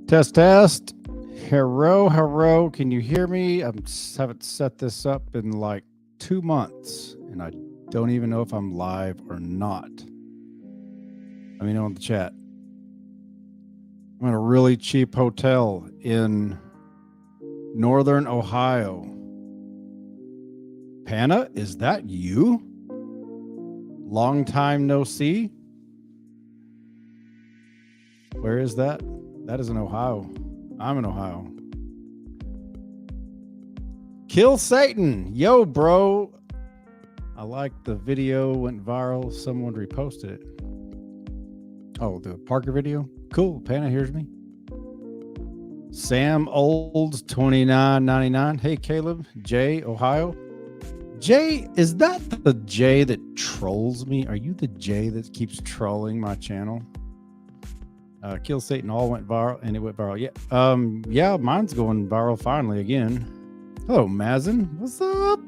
Test, test. Hello, hello. Can you hear me? I haven't set this up in like 2 months, and I don't even know if I'm live or not. Let me know in the chat. I'm in a really cheap hotel in northern Ohio. Panna, is that you? Long time no see. Where is that? That is in Ohio. I'm in Ohio. Kill Satan. Yo, bro. I like the video, went viral. Someone reposted it. Oh, the Parker video? Cool. Panna hears me. Sam Olds, $29.99. Hey, Caleb. Jay, Ohio. Jay, is that the Jay that trolls me? Are you the Jay that keeps trolling my channel? Kill Satan all went viral, and it went viral. Yeah, mine's going viral finally again. Hello, Mazin. What's up?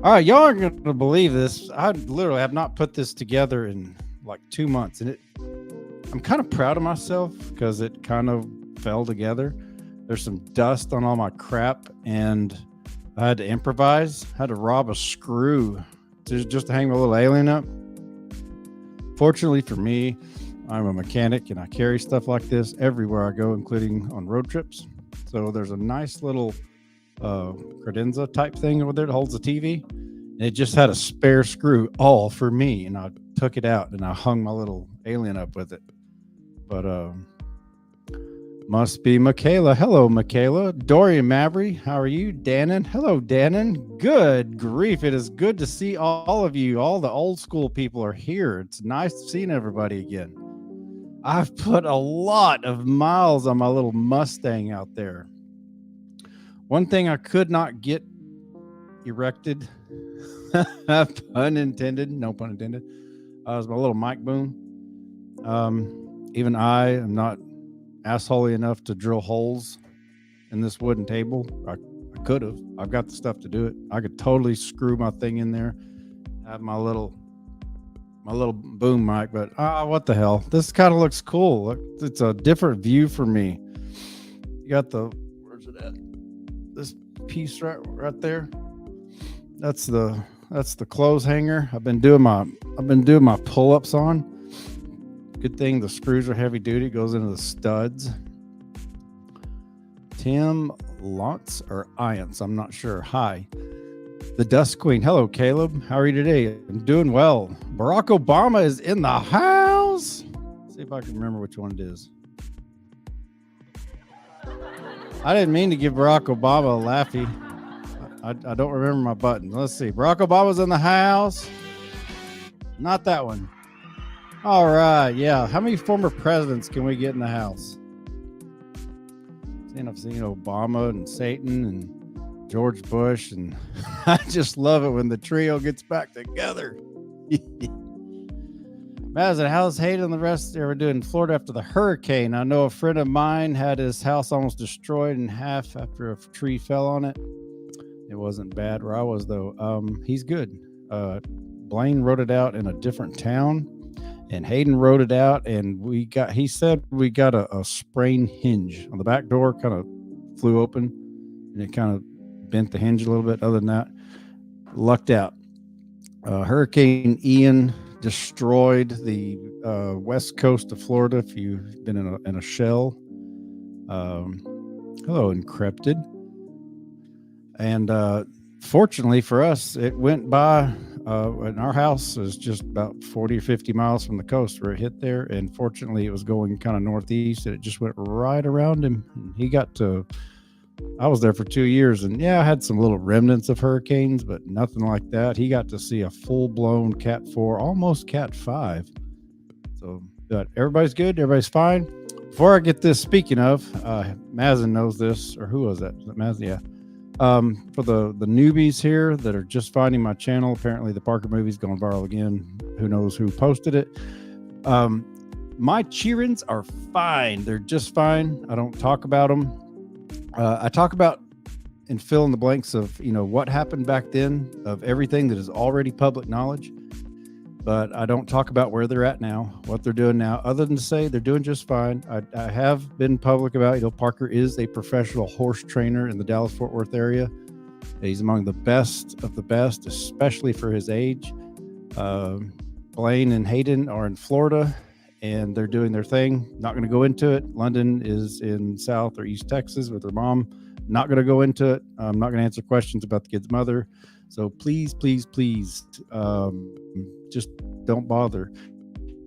All right, y'all aren't going to believe this. I literally have not put this together in like 2 months, and I'm kind of proud of myself because it kind of fell together. There's some dust on all my crap, and I had to improvise. I had to rob a screw just to hang my little alien up. Fortunately for me, I'm a mechanic and I carry stuff like this everywhere I go, including on road trips. So there's a nice little credenza type thing over there that holds the TV. And it just had a spare screw all for me. And I took it out and I hung my little alien up with it. But must be Michaela. Hello, Michaela. Dorian Mabry, how are you? Dannon. Hello, Dannon. Good grief. It is good to see all of you. All the old school people are here. It's nice seeing everybody again. I've put a lot of miles on my little Mustang out there. One thing I could not get erected, pun intended, no pun intended, was my little mic boom. Even I am not assholey enough to drill holes in this wooden table. I could have. I've got the stuff to do it. I could totally screw my thing in there, have my little boom mic, but what the hell? This kind of looks cool. Look, it's a different view for me. You got where's it at? This piece right there. That's the clothes hanger. I've been doing my pull-ups on. Good thing the screws are heavy duty. It goes into the studs. Tim Lantz or Iance, I'm not sure. Hi. The Dust Queen. Hello, Caleb. How are you today? I'm doing well. Barack Obama is in the house. Let's see if I can remember which one it is. I didn't mean to give Barack Obama a laughy. I don't remember my buttons. Let's see. Barack Obama's in the house. Not that one. All right. Yeah. How many former presidents can we get in the house? I've seen Obama and Satan and George Bush, and I just love it when the trio gets back together. Mazin, how's Hayden and the rest ever doing in Florida after the hurricane? I know a friend of mine had his house almost destroyed in half after a tree fell on it. It wasn't bad where I was, though. He's good. Blaine wrote it out in a different town, and Hayden wrote it out, and he said we got a sprained hinge on the back door, kind of flew open, and it kind of bent the hinge a little bit. Other than that, lucked out. Hurricane Ian destroyed the west coast of Florida. If you've been in a shell, hello, Encrypted. And fortunately for us, it went by. And our house is just about 40 or 50 miles from the coast where it hit there. And fortunately, it was going kind of northeast, and it just went right around him. And he got to. I was there for 2 years, and yeah, I had some little remnants of hurricanes, but nothing like that. He got to see a full-blown Cat 4, almost Cat 5. So, but everybody's good. Everybody's fine. Before I get this, speaking of, Mazin knows this, or who was that? Was it Mazin? Yeah. For the newbies here that are just finding my channel, apparently the Parker movie's going viral again. Who knows who posted it? My cheerings are fine. They're just fine. I don't talk about them. I talk about and fill in the blanks of, what happened back then, of everything that is already public knowledge. but I don't talk about where they're at now, what they're doing now, other than to say they're doing just fine. I have been public about, Parker is a professional horse trainer in the Dallas-Fort Worth area. He's among the best of the best, especially for his age. Blaine and Hayden are in Florida, and they're doing their thing. Not going to go into it. London is in South or East Texas with her mom. Not going to go into it. I'm not going to answer questions about the kid's mother. So please, just don't bother.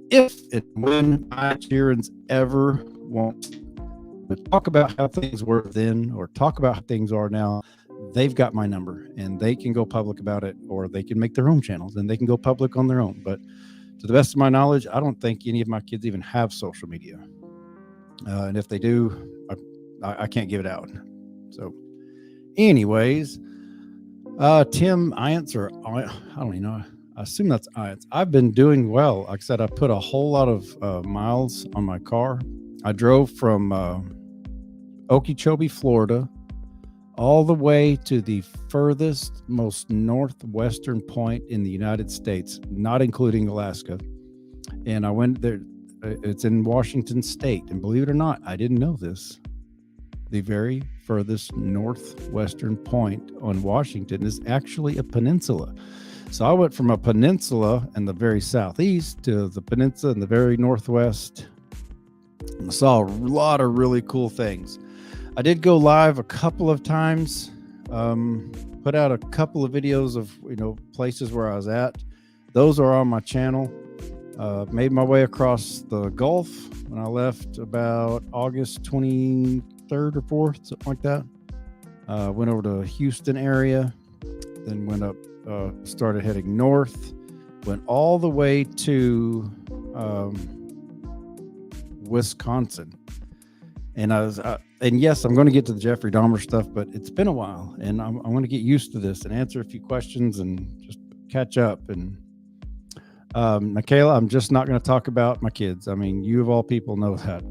If and when my Cheerins ever want to talk about how things were then or talk about how things are now, they've got my number and they can go public about it, or they can make their own channels and they can go public on their own. But to the best of my knowledge, I don't think any of my kids even have social media. And if they do, I can't give it out. So anyways, Tim Iance, or I don't even know. I assume that's Iance. I've been doing well. Like I said, I put a whole lot of miles on my car. I drove from Okeechobee, Florida, all the way to the furthest, most northwestern point in the United States, not including Alaska. And I went there. It's in Washington State. And believe it or not, I didn't know this. The very furthest northwestern point on Washington is actually a peninsula. So I went from a peninsula in the very southeast to the peninsula in the very northwest. And I saw a lot of really cool things. I did go live a couple of times, put out a couple of videos of, places where I was at. Those are on my channel. Made my way across the Gulf when I left about August 23rd or 4th, something like that. Went over to Houston area, then went up, started heading north, went all the way to Wisconsin. And and yes, I'm going to get to the Jeffrey Dahmer stuff, but it's been a while, and I'm going to get used to this and answer a few questions and just catch up. And Michaela, I'm just not going to talk about my kids. I mean, you of all people know that.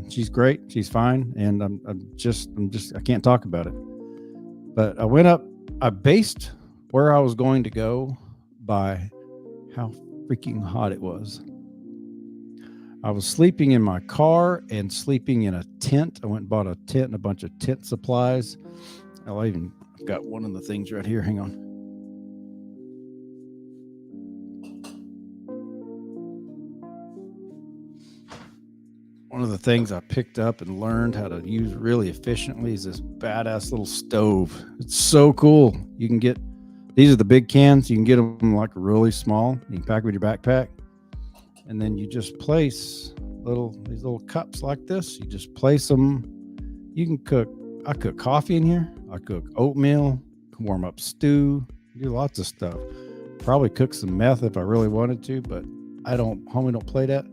She's great, she's fine, and I can't talk about it. But I based where I was going to go by how freaking hot it was. I was sleeping in my car and sleeping in a tent. I went and bought a tent and a bunch of tent supplies. I've got one of the things right here. Hang on. One of the things I picked up and learned how to use really efficiently is this badass little stove. It's so cool. You can get, these are the big cans. You can get them like really small. You can pack them with your backpack. And then you just place these little cups like this. You just place them. You can cook. I cook coffee in here. I cook oatmeal, warm up stew, do lots of stuff. Probably cook some meth if I really wanted to, but homie don't play that.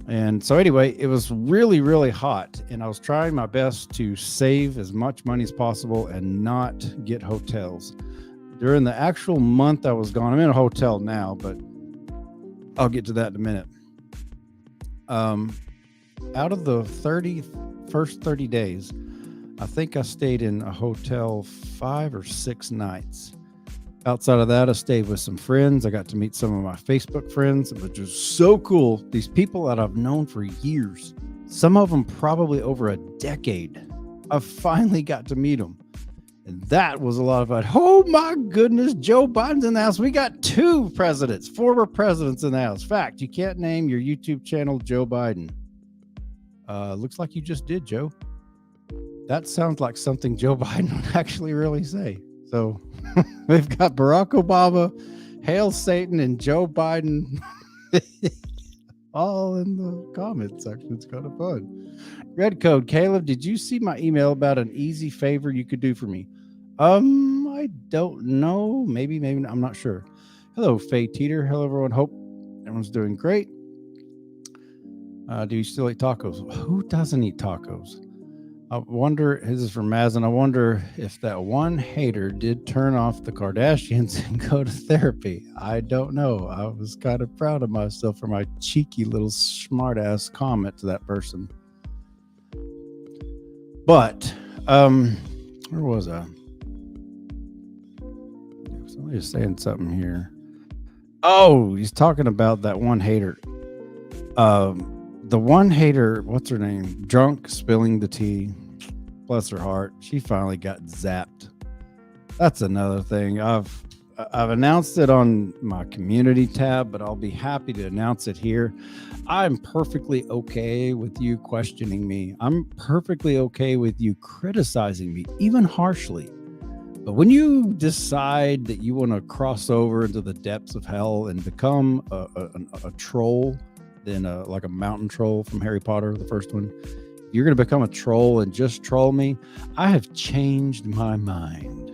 And so anyway, it was really, really hot, and I was trying my best to save as much money as possible and not get hotels. During the actual month I was gone, I'm in a hotel now, but I'll get to that in a minute. Out of the first 30 days, I think I stayed in a hotel 5 or 6 nights. Outside of that, I stayed with some friends. I got to meet some of my Facebook friends, which was so cool. These people that I've known for years, some of them probably over a decade. I finally got to meet them. And that was a lot of fun. Oh my goodness, Joe Biden's in the house. We got 2 presidents, former presidents in the house. Fact, you can't name your YouTube channel Joe Biden. Looks like you just did, Joe. That sounds like something Joe Biden would actually really say. So we've got Barack Obama, Hail Satan, and Joe Biden all in the comment section. It's kind of fun. Red Code, Caleb, did you see my email about an easy favor you could do for me? I don't know. Maybe, I'm not sure. Hello, Faye Teeter. Hello, everyone. Hope everyone's doing great. Do you still eat tacos? Who doesn't eat tacos? I wonder, this is from Maz, and I wonder if that one hater did turn off the Kardashians and go to therapy. I don't know. I was kind of proud of myself for my cheeky little smart-ass comment to that person. But, where was I? Somebody was saying something here. Oh, he's talking about that one hater. The one hater, what's her name? Drunk, spilling the tea. Bless her heart. She finally got zapped. That's another thing. I've announced it on my community tab, but I'll be happy to announce it here. I'm perfectly okay with you questioning me. I'm perfectly okay with you criticizing me, even harshly. But when you decide that you want to cross over into the depths of hell and become a troll, then like a mountain troll from Harry Potter, the first one, you're going to become a troll and just troll me. I have changed my mind.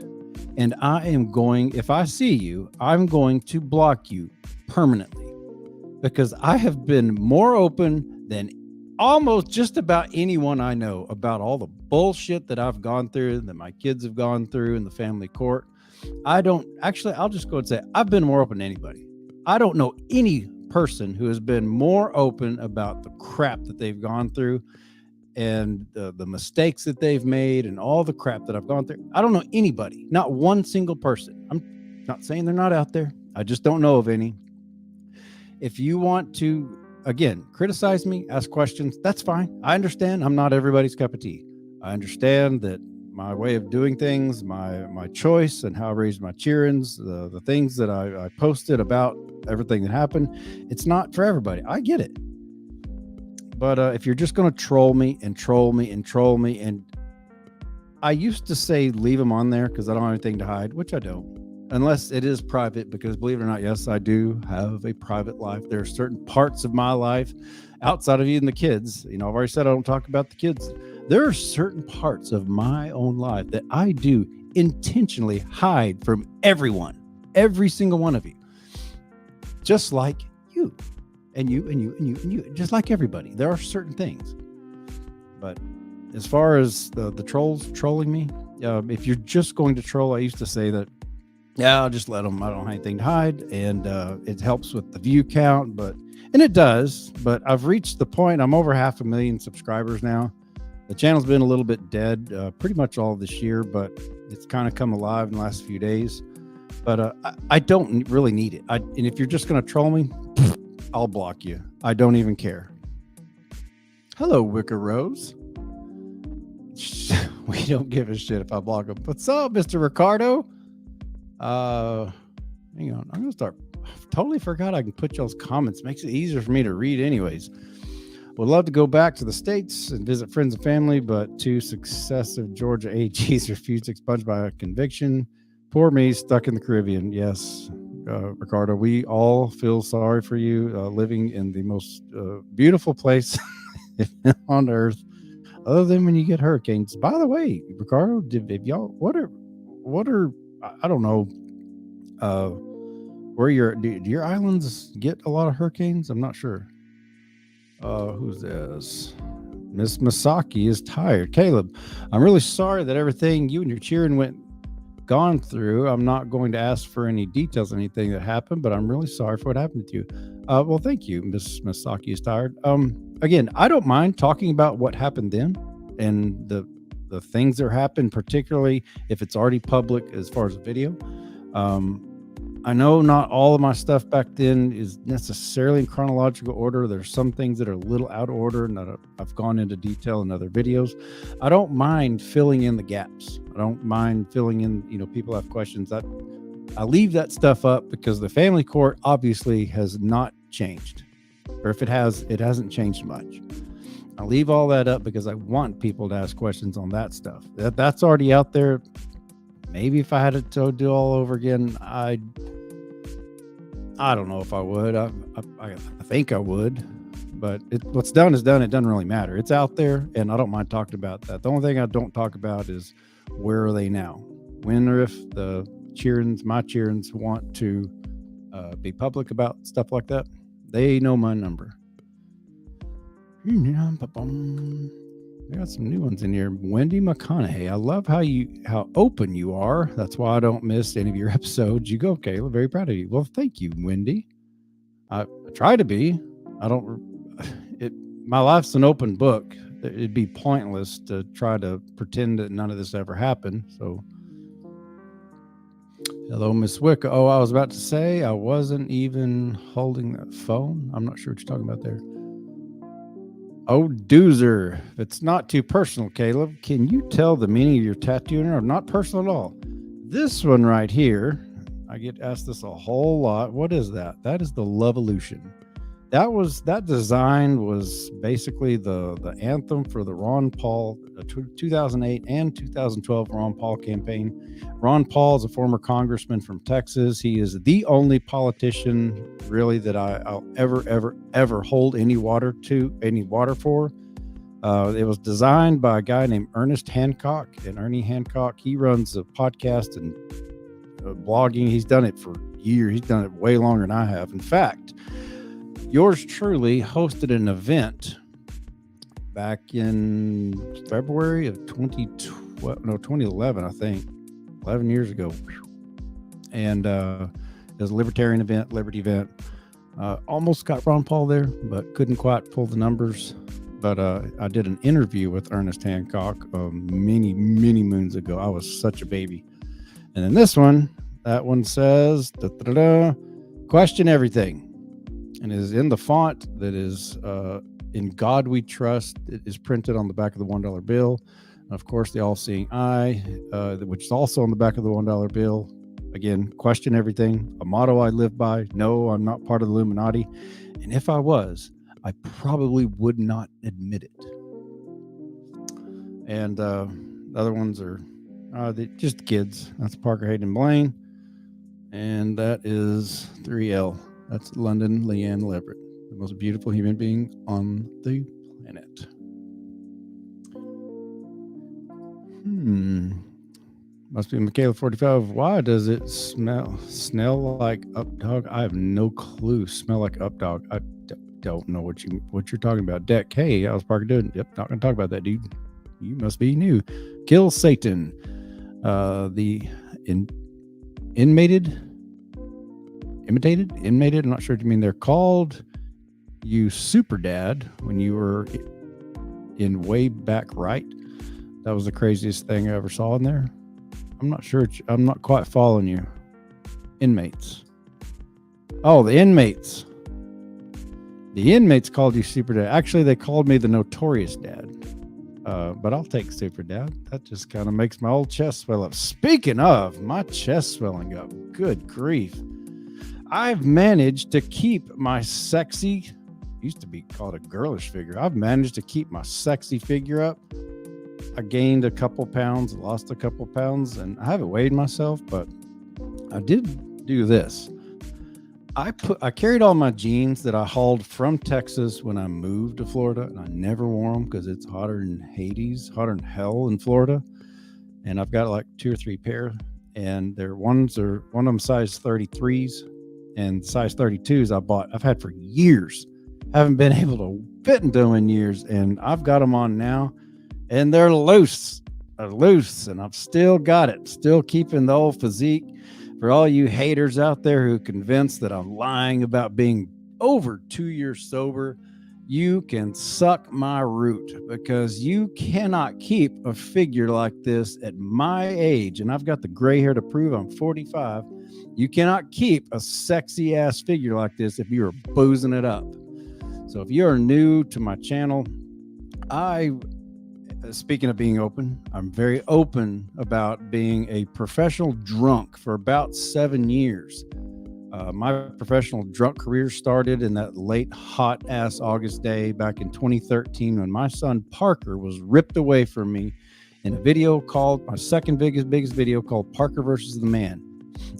And I am going, if I see you, I'm going to block you permanently because I have been more open than almost just about anyone I know about all the bullshit that I've gone through, that my kids have gone through in the family court. I'll just go and say I've been more open than anybody. I don't know any person who has been more open about the crap that they've gone through and the mistakes that they've made and all the crap that I've gone through. I don't know anybody, not one single person. I'm not saying they're not out there. I just don't know of any. If you want to, again, criticize me, ask questions, that's fine. I understand. I'm not everybody's cup of tea. I understand that my way of doing things, my choice, and how I raised my childrens, the things that I posted about everything that happened, it's not for everybody. I get it. But if you're just going to troll me and troll me and troll me, and I used to say leave them on there because I don't have anything to hide, which I don't, unless it is private, because believe it or not, yes, I do have a private life. There are certain parts of my life outside of even the kids. You know, I've already said I don't talk about the kids. There are certain parts of my own life that I do intentionally hide from everyone, every single one of you, just like you. And you, just like everybody. There are certain things. But as far as the trolls trolling me, if you're just going to troll, I used to say that, yeah, I'll just let them. I don't have anything to hide. And it helps with the view count. And it does. But I've reached the point, I'm over 500,000 subscribers now. The channel's been a little bit dead pretty much all this year, but it's kind of come alive in the last few days. But I don't really need it. And if you're just going to troll me, I'll block you. I don't even care. Hello, Wicker Rose. We don't give a shit if I block him. What's up, Mr. Ricardo? Hang on. I'm going to start. I totally forgot I can put y'all's comments. Makes it easier for me to read anyways. Would love to go back to the States and visit friends and family, but 2 successive Georgia AGs refused to expunge by a conviction. Poor me, stuck in the Caribbean. Yes. Ricardo, we all feel sorry for you living in the most beautiful place on earth, other than when you get hurricanes. By the way, Ricardo, if y'all, what are I don't know where do your islands get a lot of hurricanes? I'm not sure. Who's this? Miss Masaki is tired. Caleb, I'm really sorry that everything you and your cheering gone through. I'm not going to ask for any details on anything that happened, but I'm really sorry for what happened to you. Well, thank you, Miss Masaki is tired. Again, I don't mind talking about what happened then and the things that happened, particularly if it's already public as far as a video. I know not all of my stuff back then is necessarily in chronological order. There's some things that are a little out of order and that I've gone into detail in other videos. I don't mind filling in the gaps. I don't mind filling in, people have questions. I leave that stuff up because the family court obviously has not changed. Or if it has, it hasn't changed much. I leave all that up because I want people to ask questions on that stuff. That's already out there. Maybe if I had it to do all over again, I don't know if I would. I think I would, but what's done is done. It doesn't really matter. It's out there, and I don't mind talking about that. The only thing I don't talk about is where are they now? When or if my cheerins want to be public about stuff like that, they know my number. We got some new ones in here. Wendy McConaughey. I love how open you are. That's why I don't miss any of your episodes. You go, Kayla. Very proud of you. Well, thank you, Wendy. I try to be. My life's an open book. It'd be pointless to try to pretend that none of this ever happened. So Hello, Miss Wick. Oh, I was about to say I wasn't even holding that phone. I'm not sure what you're talking about there. Oh, doozer. If it's not too personal, Caleb, can you tell the meaning of your tattoo? Or not personal at all? This one right here, I get asked this a whole lot. What is that? That is the Lovolution. That design was basically the anthem for the Ron Paul 2008 and 2012 Ron Paul campaign. Ron Paul is a former congressman from Texas. He is the only politician really that I'll ever hold any water for. It was designed by a guy named Ernest Hancock, and Ernie Hancock, he runs a podcast and blogging. He's done it for years. He's done it way longer than I have. In fact, yours truly hosted an event back in February of 2011, I think, 11 years ago. And it was a liberty event. Almost got Ron Paul there, but couldn't quite pull the numbers. But I did an interview with Ernest Hancock many moons ago. I was such a baby. And then that one says, question everything. And it is in the font that is in God We Trust. It is printed on the back of the $1 bill. And of course, the all-seeing eye, which is also on the back of the $1 bill. Again, question everything. A motto I live by. No, I'm not part of the Illuminati. And if I was, I probably would not admit it. And the other ones are just kids. That's Parker Hayden Blaine. And that is 3L. That's London Leanne Leverett, the most beautiful human being on the planet. Must be Michaela 45. Why does it smell like Updog? I have no clue. Smell like Updog. I don't know what you're talking about. Deck. Hey, I was Parker doing. Yep, not gonna talk about that, dude. You must be new. Kill Satan. The imitated. I'm not sure what you mean. They're called you super dad when you were in way back right. That was the craziest thing I ever saw in there. I'm not sure. I'm not quite following you. Inmates. Oh, the inmates. The inmates called you super dad. Actually, they called me the notorious dad. But I'll take super dad. That just kind of makes my old chest swell up. Speaking of my chest swelling up, good grief. I've managed to keep my sexy, used to be called a girlish figure. I've managed to keep my sexy figure up. I gained a couple pounds, lost a couple pounds, and I haven't weighed myself, but I did do this. I carried all my jeans that I hauled from Texas when I moved to Florida, and I never wore them because it's hotter than Hades, hotter than hell in Florida. And I've got like 2 or 3 pair, and one of them size 33s. And size 32s I've had for years. Haven't been able to fit into them in years. And I've got them on now. And they're loose. And I've still got it. Still keeping the old physique. For all you haters out there who are convinced that I'm lying about being over 2 years sober, you can suck my root, because you cannot keep a figure like this at my age. And I've got the gray hair to prove I'm 45. You cannot keep a sexy ass figure like this if you're boozing it up. So if you're new to my channel, speaking of being open, I'm very open about being a professional drunk for about 7 years. My professional drunk career started in that late hot ass August day back in 2013 when my son Parker was ripped away from me in a video called, my second biggest video called Parker versus the Man.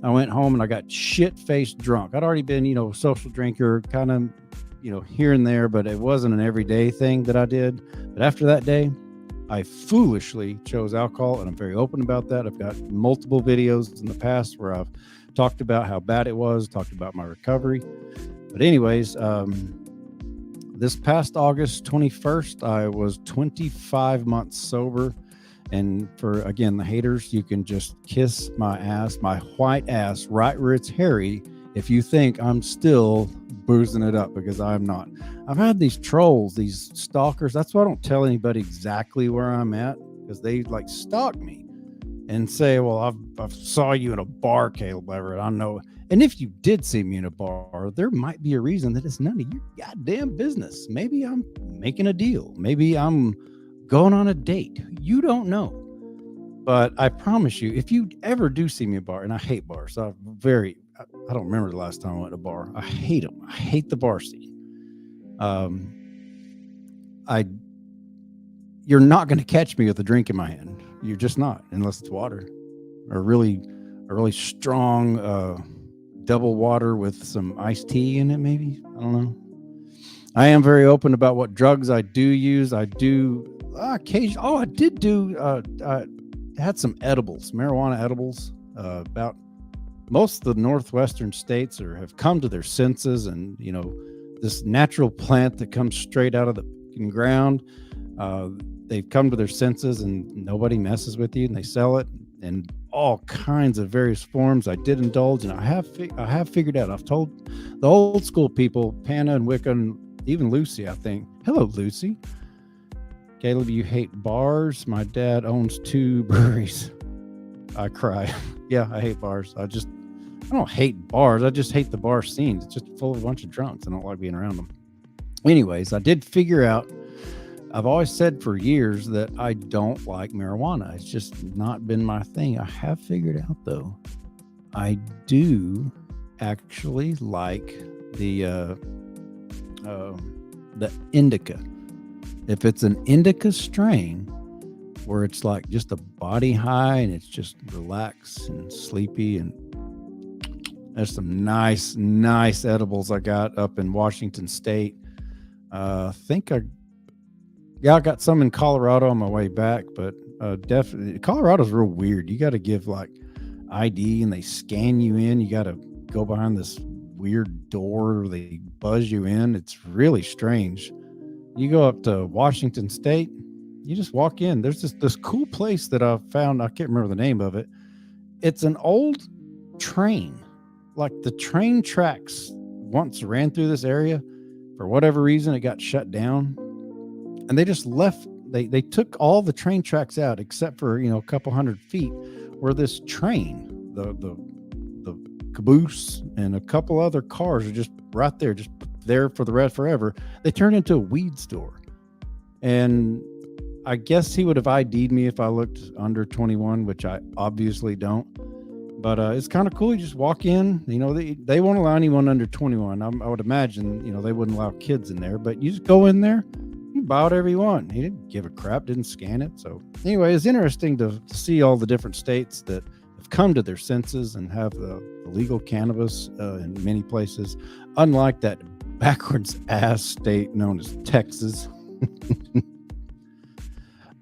I went home and I got shit-faced drunk. I'd already been, social drinker, kind of, here and there, but it wasn't an everyday thing that I did. But after that day, I foolishly chose alcohol, and I'm very open about that. I've got multiple videos in the past where I've talked about how bad it was, talked about my recovery. But anyways, this past August 21st, I was 25 months sober. And for, again, the haters, you can just kiss my ass, my white ass, right where it's hairy, if you think I'm still boozing it up, because I'm not. I've had these trolls, these stalkers. That's why I don't tell anybody exactly where I'm at, because they stalk me. and say, well, I've saw you in a bar, Caleb Everett. I know. And if you did see me in a bar, there might be a reason that it's none of your goddamn business. Maybe I'm making a deal. Maybe I'm going on a date. You don't know. But I promise you, if you ever do see me at a bar, and I hate bars, I don't remember the last time I went to a bar. I hate them. I hate the bar scene. You're not going to catch me with a drink in my hand. You're just not, unless it's water, or a really strong double water with some iced tea in it. Maybe, I don't know. I am very open about what drugs I do use. I do occasionally. Oh, I did do. Had some edibles, marijuana edibles. About most of the northwestern states have come to their senses, and this natural plant that comes straight out of the ground. They've come to their senses, and nobody messes with you, and they sell it in all kinds of various forms. I did indulge, and I have figured out. I've told the old school people, Panna and Wicca, and even Lucy, I think. Hello, Lucy. Caleb, you hate bars? My dad owns 2 breweries. I cry. Yeah, I hate bars. I don't hate bars. I just hate the bar scenes. It's just full of a bunch of drunks. I don't like being around them. Anyways, I did figure out, I've always said for years that I don't like marijuana. It's just not been my thing. I have figured out, though, I do actually like the indica. If it's an indica strain where it's like just a body high and it's just relaxed and sleepy, and there's some nice edibles I got up in Washington State. I got some in Colorado on my way back, but definitely Colorado's real weird. You got to give like ID and they scan you in. You got to go behind this weird door. They buzz you in. It's really strange. You go up to Washington State, you just walk in. There's this cool place that I found. I can't remember the name of it. It's an old train. Like the train tracks once ran through this area. For whatever reason, it got shut down. And they just left. They took all the train tracks out except for, a couple 100 feet where this train, the caboose and a couple other cars are just right there, just there for the rest forever. They turned into a weed store. And I guess he would have ID'd me if I looked under 21, which I obviously don't. But it's kind of cool. You just walk in, they won't allow anyone under 21. I would imagine, they wouldn't allow kids in there, but you just go in there, you buy whatever you want. He didn't give a crap, didn't scan it. So anyway, it's interesting to see all the different states that have come to their senses and have the legal cannabis in many places, unlike that backwards ass state known as Texas.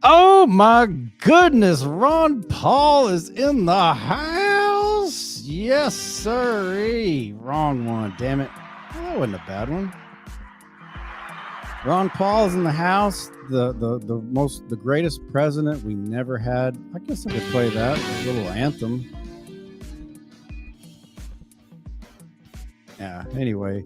Oh my goodness, Ron Paul is in the house. Yes, sirree. Wrong one, damn it. Well, that wasn't a bad one. Ron Paul is in the house. The greatest president we never had. I guess I could play that, a little anthem. Yeah, anyway.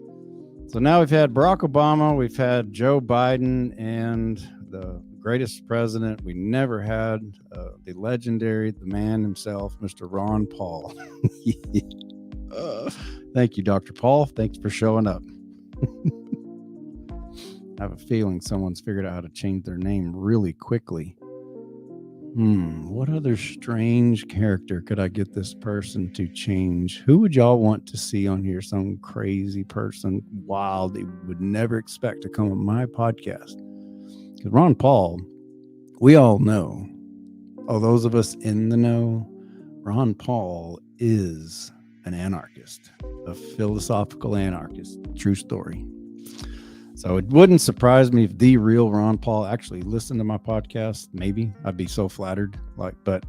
So now we've had Barack Obama, we've had Joe Biden, and the greatest president we never had, the legendary, the man himself, Mr. Ron Paul. Thank you, Dr. Paul. Thanks for showing up. I have a feeling someone's figured out how to change their name really quickly. What other strange character could I get this person to change? Who would y'all want to see on here? Some crazy person, wild, they would never expect to come on my podcast. Because Ron Paul, we all know, those of us in the know, Ron Paul is an anarchist, a philosophical anarchist. True story. So it wouldn't surprise me if the real Ron Paul actually listened to my podcast. Maybe. I'd be so flattered. But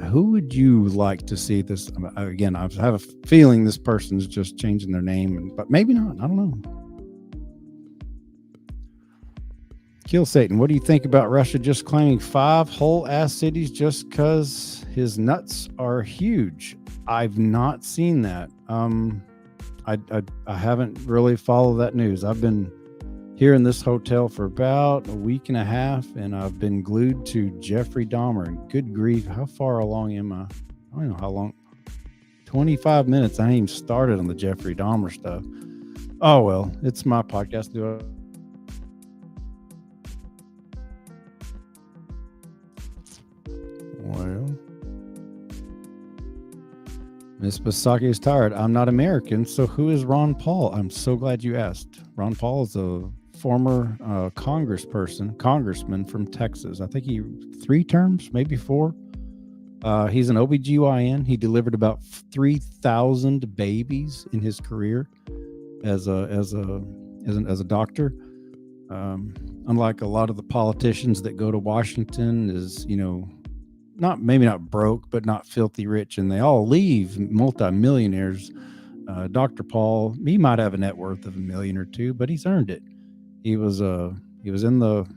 who would you like to see this? Again, I have a feeling this person's just changing their name, but maybe not. I don't know. Kill Satan, what do you think about Russia just claiming 5 whole ass cities just because his nuts are huge? I've not seen that. I haven't really followed that news. I've been here in this hotel for about a week and a half, and I've been glued to Jeffrey Dahmer. And good grief, how far along am I? I don't know how long. 25 minutes. I ain't even started on the Jeffrey Dahmer stuff. Oh, well, it's my podcast. Well, Miss Basaki is tired. I'm not American, so who is Ron Paul? I'm so glad you asked. Ron Paul is a former congressman from Texas. I think he 3 terms, maybe 4. He's an OBGYN. He delivered about 3,000 babies in his career as a doctor. Unlike a lot of the politicians that go to Washington, is maybe not broke, but not filthy rich, and they all leave multimillionaires. Dr. Paul, he might have a net worth of $1 million or $2 million, but he's earned it. He was in the,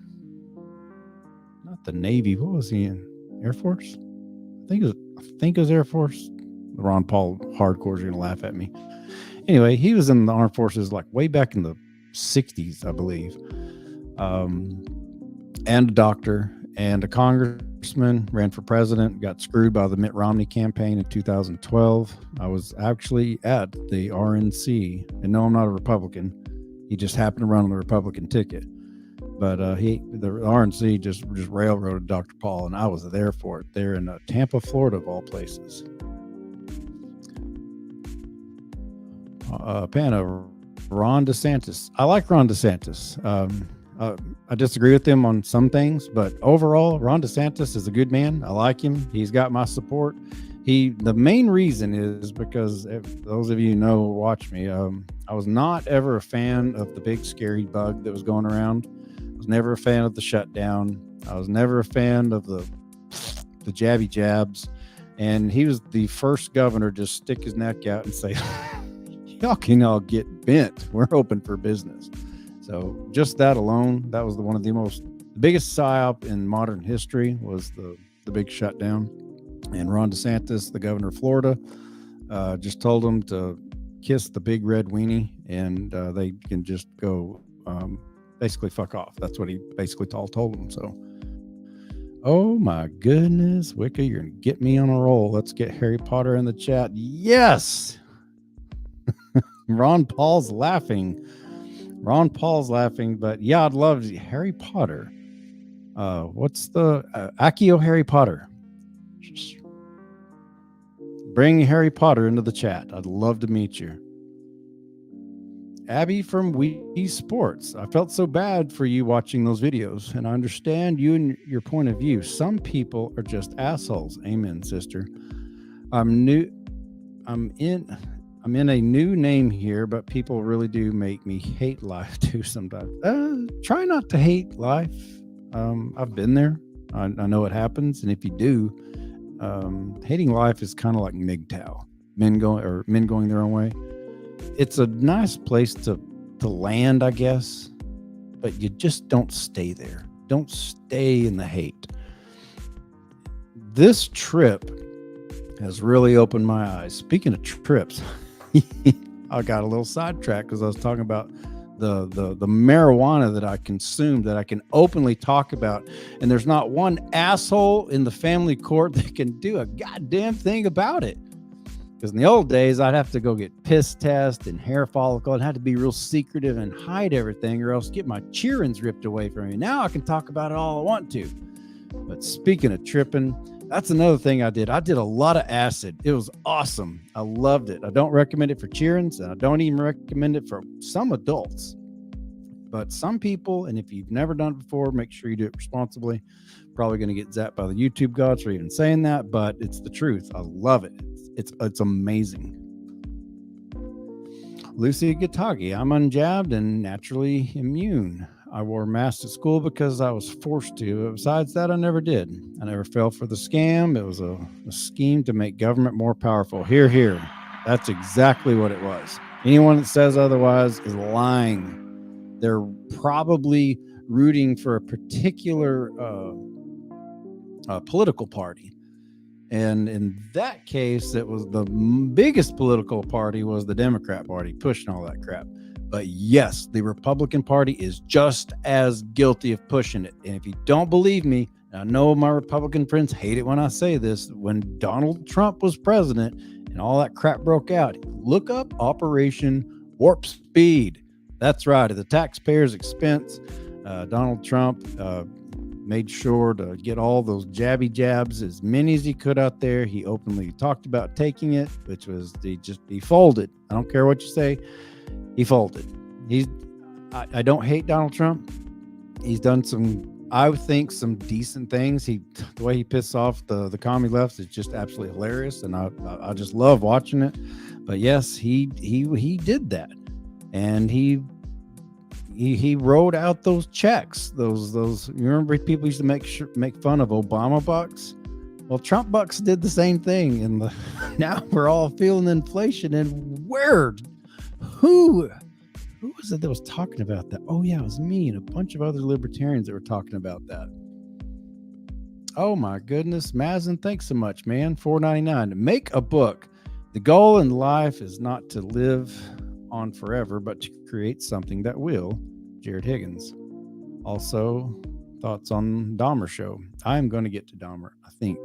not the Navy. What was he in? Air Force? I think it was Air Force. Ron Paul hardcore is going to laugh at me. Anyway, he was in the armed forces like way back in the 60s, I believe. And a doctor and a congressman, ran for president, got screwed by the Mitt Romney campaign in 2012. I was actually at the RNC, and no, I'm not a Republican. He just happened to run on the Republican ticket. But the RNC just railroaded Dr. Paul, and I was there for it. There in Tampa, Florida, of all places. Ron DeSantis. I like Ron DeSantis. I disagree with him on some things, but overall, Ron DeSantis is a good man. I like him. He's got my support. The main reason is because, if those of you who know, watch me, I was not ever a fan of the big scary bug that was going around. I was never a fan of the shutdown. I was never a fan of the jabby jabs. And he was the first governor to just stick his neck out and say, y'all can all get bent. We're open for business. So just that alone, that was one of the biggest psyop in modern history, was the big shutdown. And Ron DeSantis, the governor of Florida, just told them to kiss the big red weenie, and they can just go basically fuck off. That's what he basically told them. So, oh my goodness, Wicca, you're going to get me on a roll. Let's get Harry Potter in the chat. Yes! Ron Paul's laughing. But yeah, I'd love Harry Potter. What's the Accio Harry Potter? Just bring Harry Potter into the chat. I'd love to meet you. Abby from Wii Sports. I felt so bad for you watching those videos, and I understand you and your point of view. Some people are just assholes. Amen, sister. I'm in a new name here, but people really do make me hate life too sometimes. Try not to hate life. I've been there. I know it happens. And if you do, hating life is kind of like MGTOW, men going their own way. It's a nice place to land, I guess, but you just don't stay there. Don't stay in the hate. This trip has really opened my eyes. Speaking of trips, I got a little sidetracked because I was talking about the marijuana that I consumed, that I can openly talk about, and there's not one asshole in the family court that can do a goddamn thing about it. Because in the old days, I'd have to go get piss test and hair follicle and had to be real secretive and hide everything, or else get my cheerings ripped away from me. Now I can talk about it all I want to. But speaking of tripping, that's another thing I did. I did a lot of acid. It was awesome. I loved it. I don't recommend it for cheerings, and I don't even recommend it for some adults. But some people, and if you've never done it before, make sure you do it responsibly. Probably going to get zapped by the YouTube gods for even saying that, but it's the truth. I love it. It's amazing. Lucy Gatagi. I'm unjabbed and naturally immune. I wore masks at school because I was forced to. Besides that, I never did. I never fell for the scam. It was a scheme to make government more powerful. Hear, hear. That's exactly what it was. Anyone that says otherwise is lying. They're probably rooting for a particular political party. And in that case, it was the biggest political party was the Democrat Party pushing all that crap. But yes, the Republican Party is just as guilty of pushing it. And if you don't believe me, I know my Republican friends hate it when I say this. When Donald Trump was president and all that crap broke out, look up Operation Warp Speed. That's right. At the taxpayers' expense, Donald Trump made sure to get all those jabby jabs, as many as he could out there. He openly talked about taking it, which was he folded. I don't care what you say. He folded. I don't hate Donald Trump. He's done I would think some decent things. The way he pisses off the commie left is just absolutely hilarious, and I just love watching it. But yes, he did that, and he wrote out those checks. Those you remember people used to make fun of Obama bucks. Well, Trump bucks did the same thing, and now we're all feeling inflation. And who was it that was talking about that? Oh yeah, it was me and a bunch of other libertarians that were talking about that. Oh my goodness, Mazen, thanks so much, man. $4.99. Make a book. The goal in life is not to live on forever, but to create something that will. Jared Higgins. Also, thoughts on Dahmer show. I am going to get to Dahmer, I think.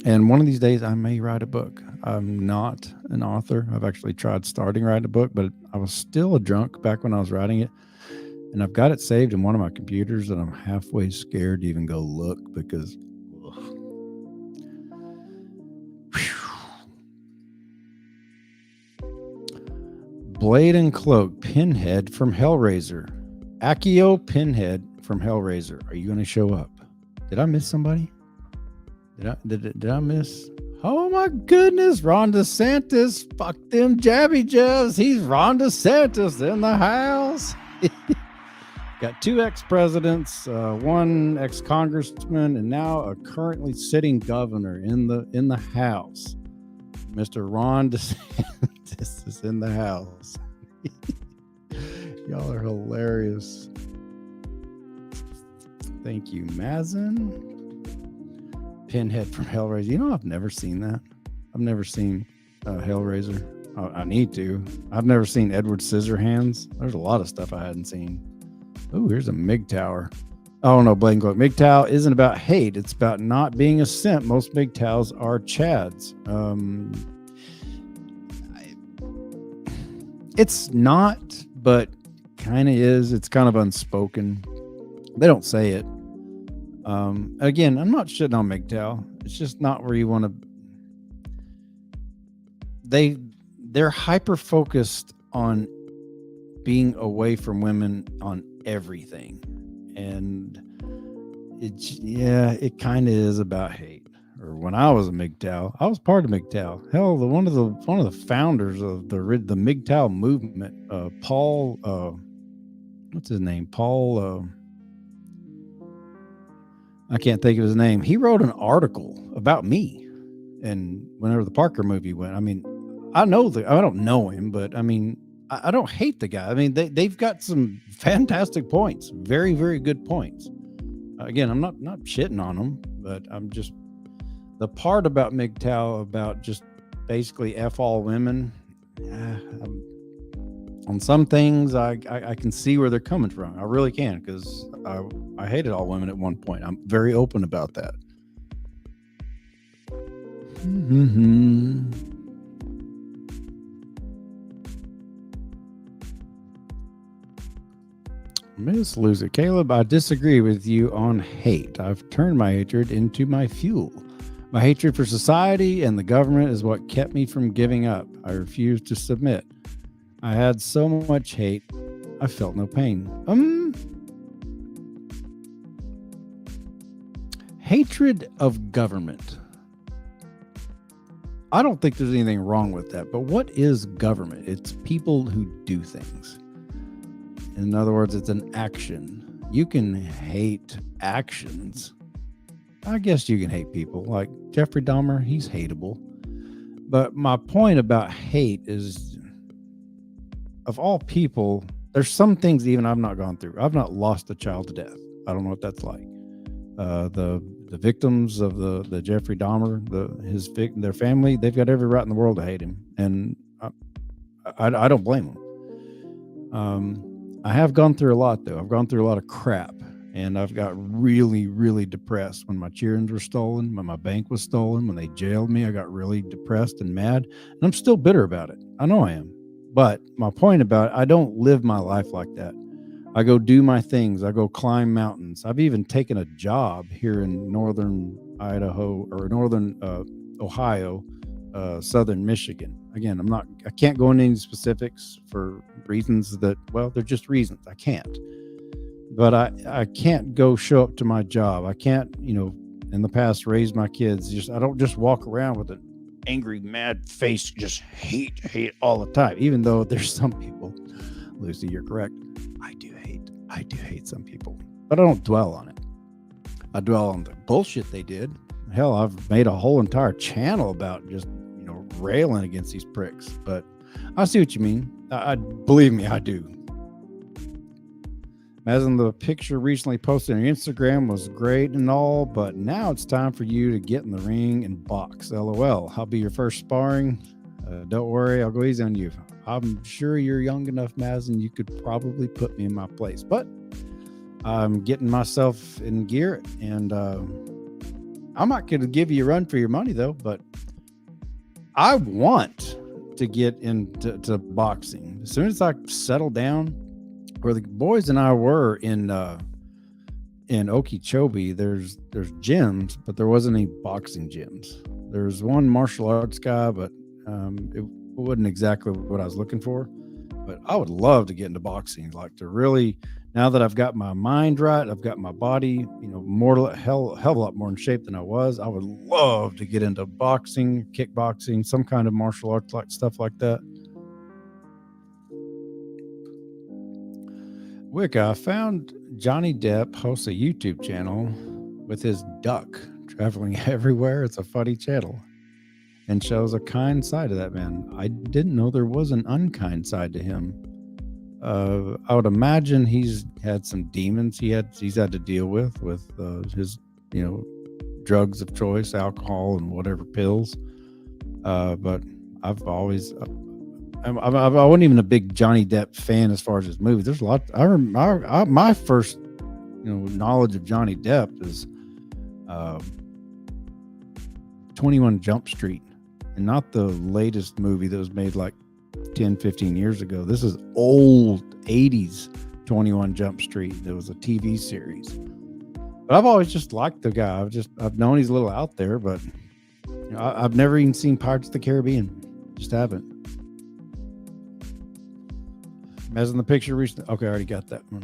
And one of these days, I may write a book. I'm not an author. I've actually tried starting writing a book, but I was still a drunk back when I was writing it. And I've got it saved in one of my computers, and I'm halfway scared to even go look because... Blade and Cloak, Pinhead from Hellraiser. Akio Pinhead from Hellraiser. Are you going to show up? Did I miss somebody? Did I miss? Oh my goodness, Ron DeSantis. Fuck them jabby jabs. He's Ron DeSantis in the house. Got 2 ex-presidents, 1 ex-congressman, and now a currently sitting governor in the house. Mr. Ron DeSantis is in the house. Y'all are hilarious. Thank you, Mazen. Pinhead from Hellraiser. You know, I've never seen that. I've never seen Hellraiser. I need to. I've never seen Edward Scissorhands. There's a lot of stuff I hadn't seen. Oh, here's a MGTOWer. Oh no, Blade and Cloak. MGTOW isn't about hate. It's about not being a simp. Most MGTOWs are chads. It's not, but kind of is. It's kind of unspoken. They don't say it. Again, I'm not shitting on MGTOW. It's just not where you want to. They're hyper focused on being away from women on everything, and it kind of is about hate. Or when I was a MGTOW, I was part of MGTOW. Hell, one of the founders of the MGTOW movement, Paul, what's his name? Paul. I can't think of his name. He wrote an article about me, and whenever the Parker movie went, I mean, I don't know him, but I mean, I don't hate the guy. I mean, they've got some fantastic points, very, very good points. Again, I'm not shitting on them, but I'm just the part about MGTOW about just basically F all women. On some things, I can see where they're coming from. I really can, because I hated all women at one point. I'm very open about that. Miss Loser. Caleb, I disagree with you on hate. I've turned my hatred into my fuel. My hatred for society and the government is what kept me from giving up. I refused to submit. I had so much hate, I felt no pain. Hatred of government. I don't think there's anything wrong with that, but what is government? It's people who do things. In other words, it's an action. You can hate actions. I guess you can hate people. Like Jeffrey Dahmer, he's hateable. But my point about hate is, of all people, there's some things even I've not gone through. I've not lost a child to death. I don't know what that's like. The victims of the Jeffrey Dahmer, their family, they've got every right in the world to hate him. And I don't blame them. I have gone through a lot, though. I've gone through a lot of crap, and I've got really, really depressed when my children were stolen, when my bank was stolen, when they jailed me. I got really depressed and mad, and I'm still bitter about it. I know I am. But my point about it, I don't live my life like that. I go do my things. I go climb mountains. I've even taken a job here in northern Idaho or northern Ohio, southern Michigan. Again, I can't go into any specifics for reasons that, well, they're just reasons. I can't. But I can't go show up to my job. I can't, in the past raise my kids. I don't just walk around with an angry, mad face, just hate all the time. Even though there's some people, Lucy, you're correct. I do hate some people, but I don't dwell on it. I dwell on the bullshit they did. Hell, I've made a whole entire channel about just, railing against these pricks, but I see what you mean. I believe me, I do. As in the picture recently posted on Instagram was great and all, but now it's time for you to get in the ring and box. LOL. I'll be your first sparring. Don't worry, I'll go easy on you. I'm sure you're young enough, Mazen, you could probably put me in my place, but I'm getting myself in gear, and I'm not going to give you a run for your money, though, but I want to get into boxing. As soon as I settle down, where the boys and I were in Okeechobee, there's gyms, but there wasn't any boxing gyms. There's one martial arts guy, but it wasn't exactly what I was looking for. But I would love to get into boxing, like to really, now that I've got my mind right, I've got my body, hell of a lot more in shape than I was. I would love to get into boxing, kickboxing, some kind of martial arts, like stuff like that. Wicca, I found Johnny Depp hosts a YouTube channel with his duck traveling everywhere. It's a funny channel and shows a kind side of that man. I didn't know there was an unkind side to him. I would imagine he's had some demons he's had to deal with his, drugs of choice, alcohol and whatever pills. But I wasn't even a big Johnny Depp fan as far as his movies. There's a lot. My first, knowledge of Johnny Depp is 21 Jump Street, and not the latest movie that was made like 10, 15 years ago. This is old 80s 21 Jump Street. There was a TV series. But I've always just liked the guy. I've known he's a little out there, but I've never even seen Pirates of the Caribbean. Just haven't. As in the picture recently. Okay, I already got that one.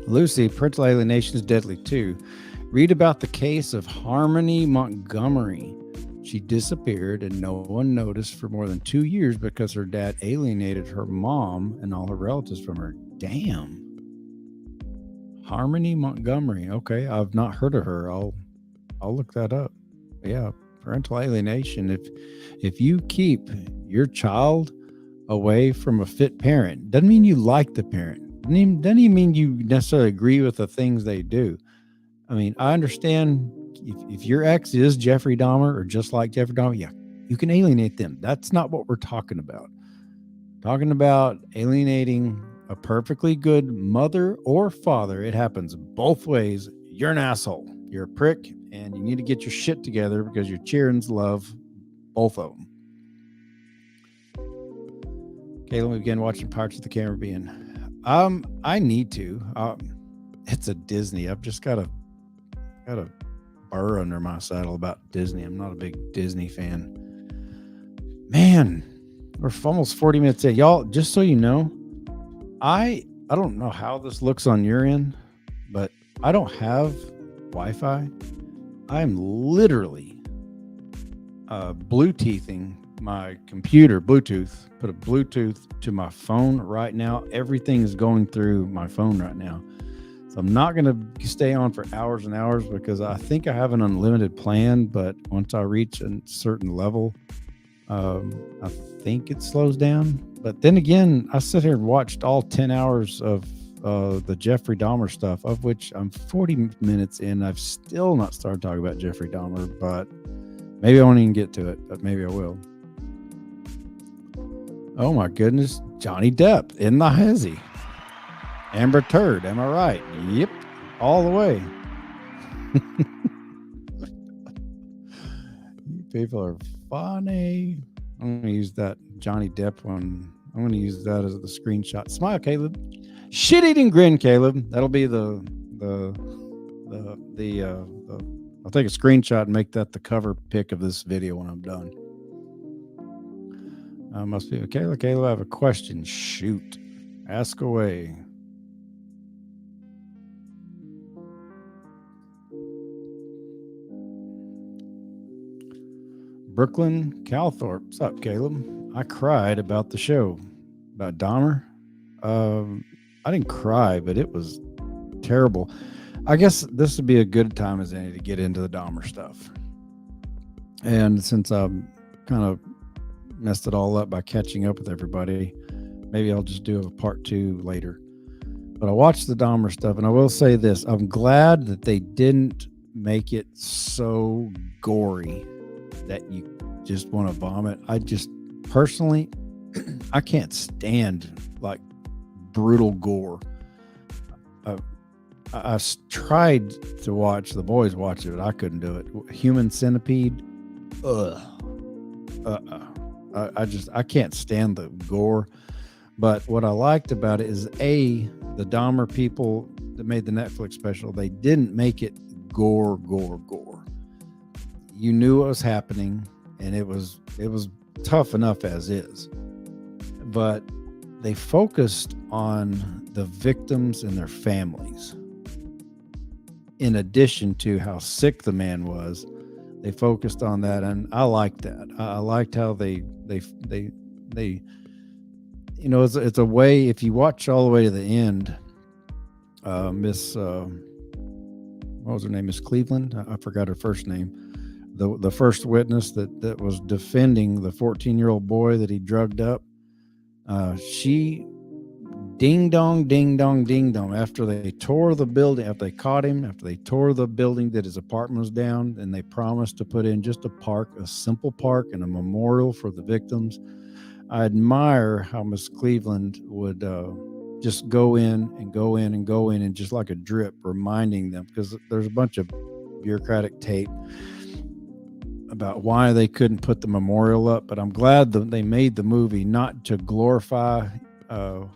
Lucy, parental alienation is deadly too. Read about the case of Harmony Montgomery. She disappeared and no one noticed for more than 2 years because her dad alienated her mom and all her relatives from her. Damn. Harmony Montgomery. Okay, I've not heard of her. I'll look that up. Yeah, parental alienation. If you keep your child away from a fit parent, doesn't mean you like the parent. Doesn't even mean you necessarily agree with the things they do. I mean, I understand if your ex is Jeffrey Dahmer or just like Jeffrey Dahmer, yeah, you can alienate them. That's not what we're talking about. Talking about alienating a perfectly good mother or father. It happens both ways. You're an asshole. You're a prick, and you need to get your shit together because your children love both of them. Okay, let me begin watching Pirates of the Caribbean. I need to. It's a Disney. I've just got a burr under my saddle about Disney. I'm not a big Disney fan. Man, we're almost 40 minutes in. Y'all, just so you know, I don't know how this looks on your end, but I don't have Wi-Fi. I'm literally Bluetoothing my computer, Bluetooth, put a Bluetooth to my phone right now. Everything is going through my phone right now. So I'm not going to stay on for hours and hours because I think I have an unlimited plan, but once I reach a certain level, I think it slows down. But then again, I sit here and watched all 10 hours of the Jeffrey Dahmer stuff, of which I'm 40 minutes in. I've still not started talking about Jeffrey Dahmer, but maybe I won't even get to it, but maybe I will. Oh my goodness. Johnny Depp in the hezzy. Amber Turd, am I right? Yep. All the way. You people are funny. I'm going to use that Johnny Depp one. I'm going to use that as the screenshot. Smile, Caleb. Shit eating grin, Caleb. That'll be the I'll take a screenshot and make that the cover pic of this video when I'm done. Must be Caleb. I have a question. Shoot. Ask away. Brooklyn Calthorpe. What's up, Caleb? I cried about the show. About Dahmer. I didn't cry, but it was terrible. I guess this would be a good time as any to get into the Dahmer stuff. And since I've kind of messed it all up by catching up with everybody, maybe I'll just do a part 2 later. But I watched the Dahmer stuff, and I will say this. I'm glad that they didn't make it so gory that you just want to vomit. I just personally, I can't stand like brutal gore. I tried to watch, the boys watch it, but I couldn't do it. Human Centipede. I can't stand the gore. But what I liked about it is the Dahmer people that made the Netflix special, they didn't make it gore. You knew what was happening, and it was tough enough as is. But they focused on the victims and their families. In addition to how sick the man was, they focused on that, and I liked that. I liked how they you know, it's a way, if you watch all the way to the end, Miss what was her name? Miss Cleveland? I forgot her first name. The first witness that was defending the 14-year-old boy that he drugged up. She ding dong, after they tore the building, after they caught him, after they tore the building that his apartment was down, and they promised to put in just a park, a simple park and a memorial for the victims. I admire how Miss Cleveland would just go in and just like a drip, reminding them, because there's a bunch of bureaucratic tape about why they couldn't put the memorial up. But I'm glad that they made the movie not to glorify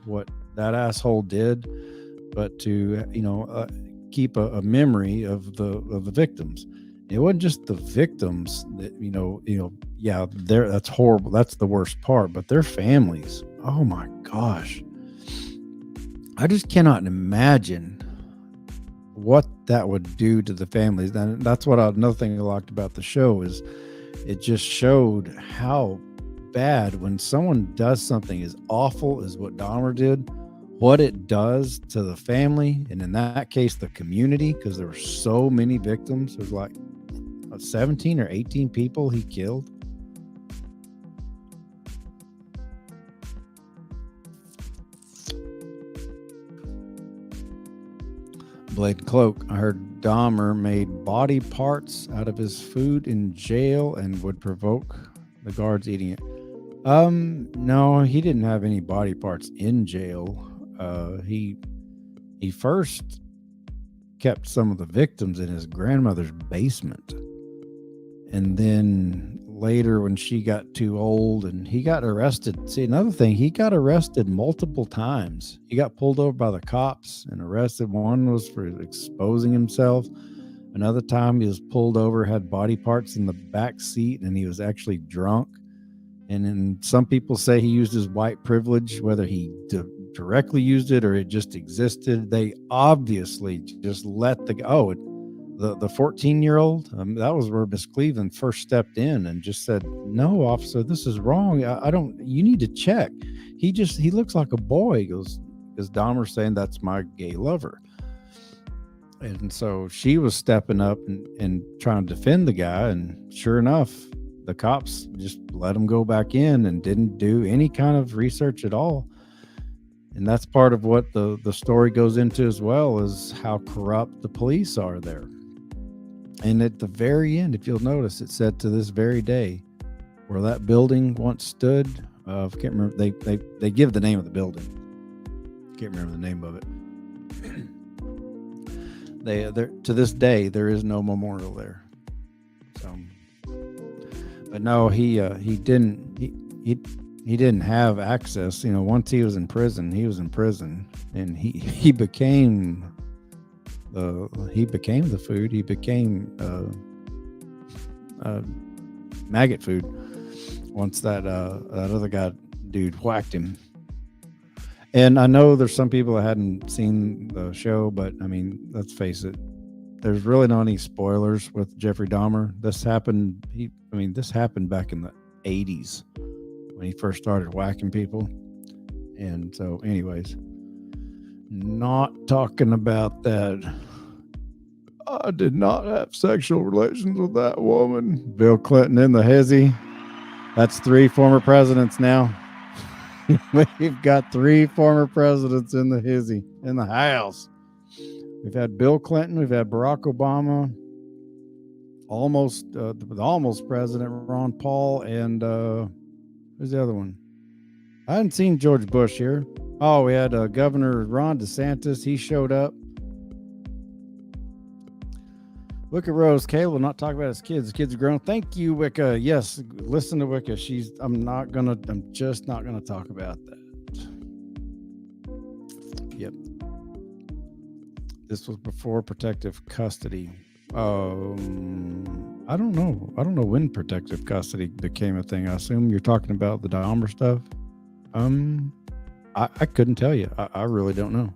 what that asshole did, but to keep a memory of the victims. It wasn't just the victims that that's horrible. That's the worst part. But their families. Oh my gosh, I just cannot imagine what that would do to the families. And that's what another thing I liked about the show is it just showed how bad when someone does something as awful as what Dahmer did, what it does to the family, and in that case the community, because there were so many victims. There's like 17 or 18 people he killed. Blade Cloak, I heard Dahmer made body parts out of his food in jail and would provoke the guards eating it. No, he didn't have any body parts in jail. He first kept some of the victims in his grandmother's basement. And then later when she got too old and he got arrested. See, another thing, he got arrested multiple times. He got pulled over by the cops and arrested. One was for exposing himself. Another time he was pulled over, had body parts in the back seat, and he was actually drunk. And then some people say he used his white privilege, whether he directly used it or it just existed. They obviously just let the 14-year-old, that was where Miss Cleveland first stepped in and just said, "No, officer, this is wrong. You need to check. He looks like a boy." He goes, because Dahmer's saying that's my gay lover. And so she was stepping up and trying to defend the guy. And sure enough, the cops just let him go back in and didn't do any kind of research at all. And that's part of what the story goes into as well, is how corrupt the police are there. And at the very end, if you'll notice, it said to this very day, where that building once stood, I can't remember. They give the name of the building. Can't remember the name of it. There to this day there is no memorial there. So, but no, he didn't have access. Once he was in prison, and he became the food. He became maggot food once that other dude whacked him. And I know there's some people that hadn't seen the show, but I mean, let's face it, there's really not any spoilers with Jeffrey Dahmer. This happened back in the 80s when he first started whacking people. And so anyways, not talking about that. I did not have sexual relations with that woman. Bill Clinton in the hizzy. That's 3 former presidents now. We've got 3 former presidents in the hizzy, in the house. We've had Bill Clinton. We've had Barack Obama. The almost president, Ron Paul. And who's the other one? I hadn't seen George Bush here. Oh, we had Governor Ron DeSantis. He showed up. Look at Rose. Caleb will not talk about his kids. His kids are grown. Thank you, Wicca. Yes, listen to Wicca. I'm just not gonna talk about that. Yep. This was before protective custody. I don't know. I don't know when protective custody became a thing. I assume you're talking about the Dahmer stuff. I couldn't tell you. I really don't know.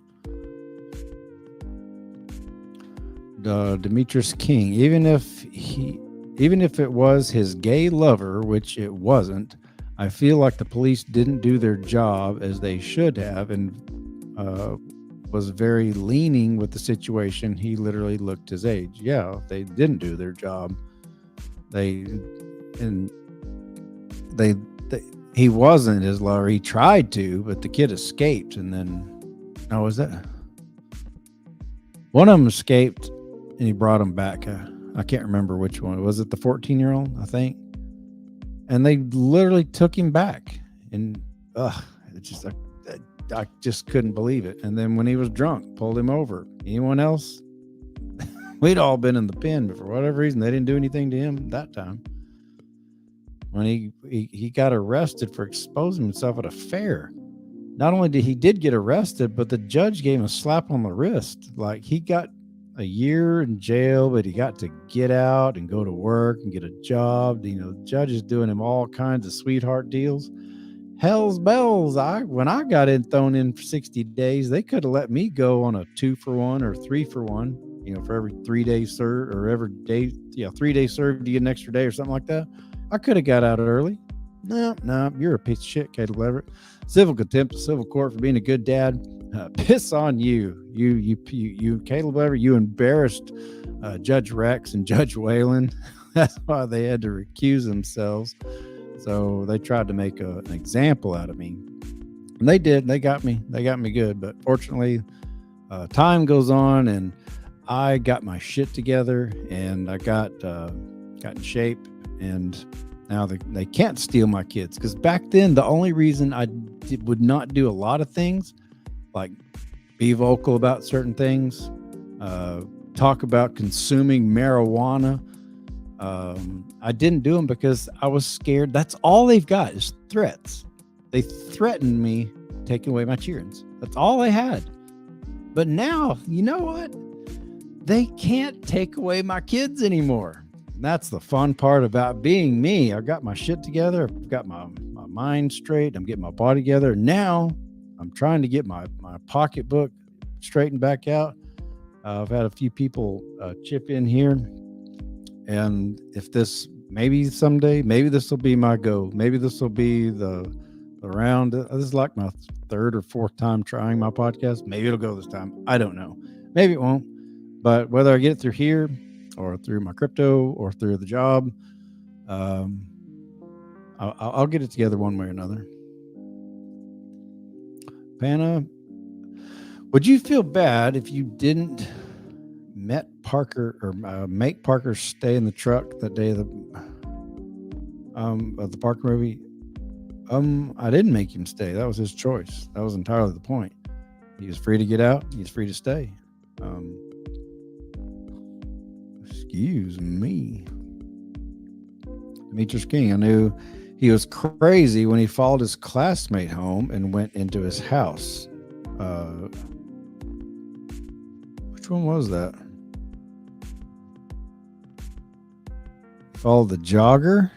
Demetrius King, even if it was his gay lover, which it wasn't, I feel like the police didn't do their job as they should have, and was very leaning with the situation. He literally looked his age. Yeah, they didn't do their job. He wasn't his lover. He tried to, but the kid escaped, and then was that one of them escaped? And he brought him back. I can't remember which one. Was it the 14-year-old, I think? And they literally took him back. And I just couldn't believe it. And then when he was drunk, pulled him over. Anyone else? We'd all been in the pen, but for whatever reason, they didn't do anything to him that time. When he got arrested for exposing himself at a fair. Not only did he get arrested, but the judge gave him a slap on the wrist. Like, he got a year in jail, but he got to get out and go to work and get a job. The judge is doing him all kinds of sweetheart deals. Hell's bells. When I got thrown in for 60 days, they could have let me go on a 2-for-1 or 3-for-1, for every 3 days served, or every day, 3 days served, you get an extra day or something like that. I could have got out early. No, you're a piece of shit, Caleb Leverett. Civil contempt of civil court for being a good dad. Piss on you, Caleb Leverett. You embarrassed Judge Rex and Judge Whalen. That's why they had to recuse themselves. So they tried to make an example out of me, and they did. They got me good. But fortunately, time goes on, and I got my shit together, and I got in shape, and now they can't steal my kids. Because back then, the only reason I would not do a lot of things, like be vocal about certain things, talk about consuming marijuana, I didn't do them because I was scared. That's all they've got is threats. They threatened me taking away my cheerings. That's all they had. But now, you know what? They can't take away my kids anymore. That's the fun part about being me. I got my shit together. I've got my mind straight. I'm getting my body together. Now I'm trying to get my pocketbook straightened back out. I've had a few people chip in here. And if maybe someday, maybe this will be my go. Maybe this will be the round. This is like my 3rd or 4th time trying my podcast. Maybe it'll go this time. I don't know. Maybe it won't. But whether I get it through here, or through my crypto, or through the job, I'll get it together one way or another. Panna, would you feel bad if you didn't met Parker or make Parker stay in the truck that day of the Parker movie? I didn't make him stay. That was his choice. That was entirely the point. He was free to get out. He's free to stay. Excuse me. Demetrius King. I knew he was crazy when he followed his classmate home and went into his house. Which one was that? Followed the jogger.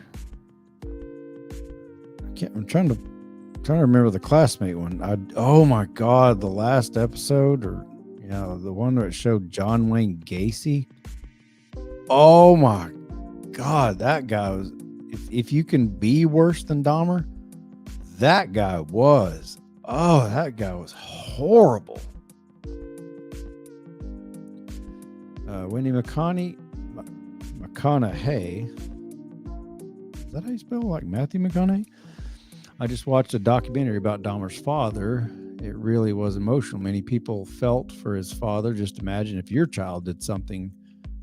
I'm trying to remember the classmate one. Oh my God, the last episode, or the one that showed John Wayne Gacy. Oh my God, that guy was. If you can be worse than Dahmer, that guy was. Oh, that guy was horrible. Wendy McConaughey. Is that how you spell it? Like Matthew McConaughey? I just watched a documentary about Dahmer's father. It really was emotional. Many people felt for his father. Just imagine if your child did something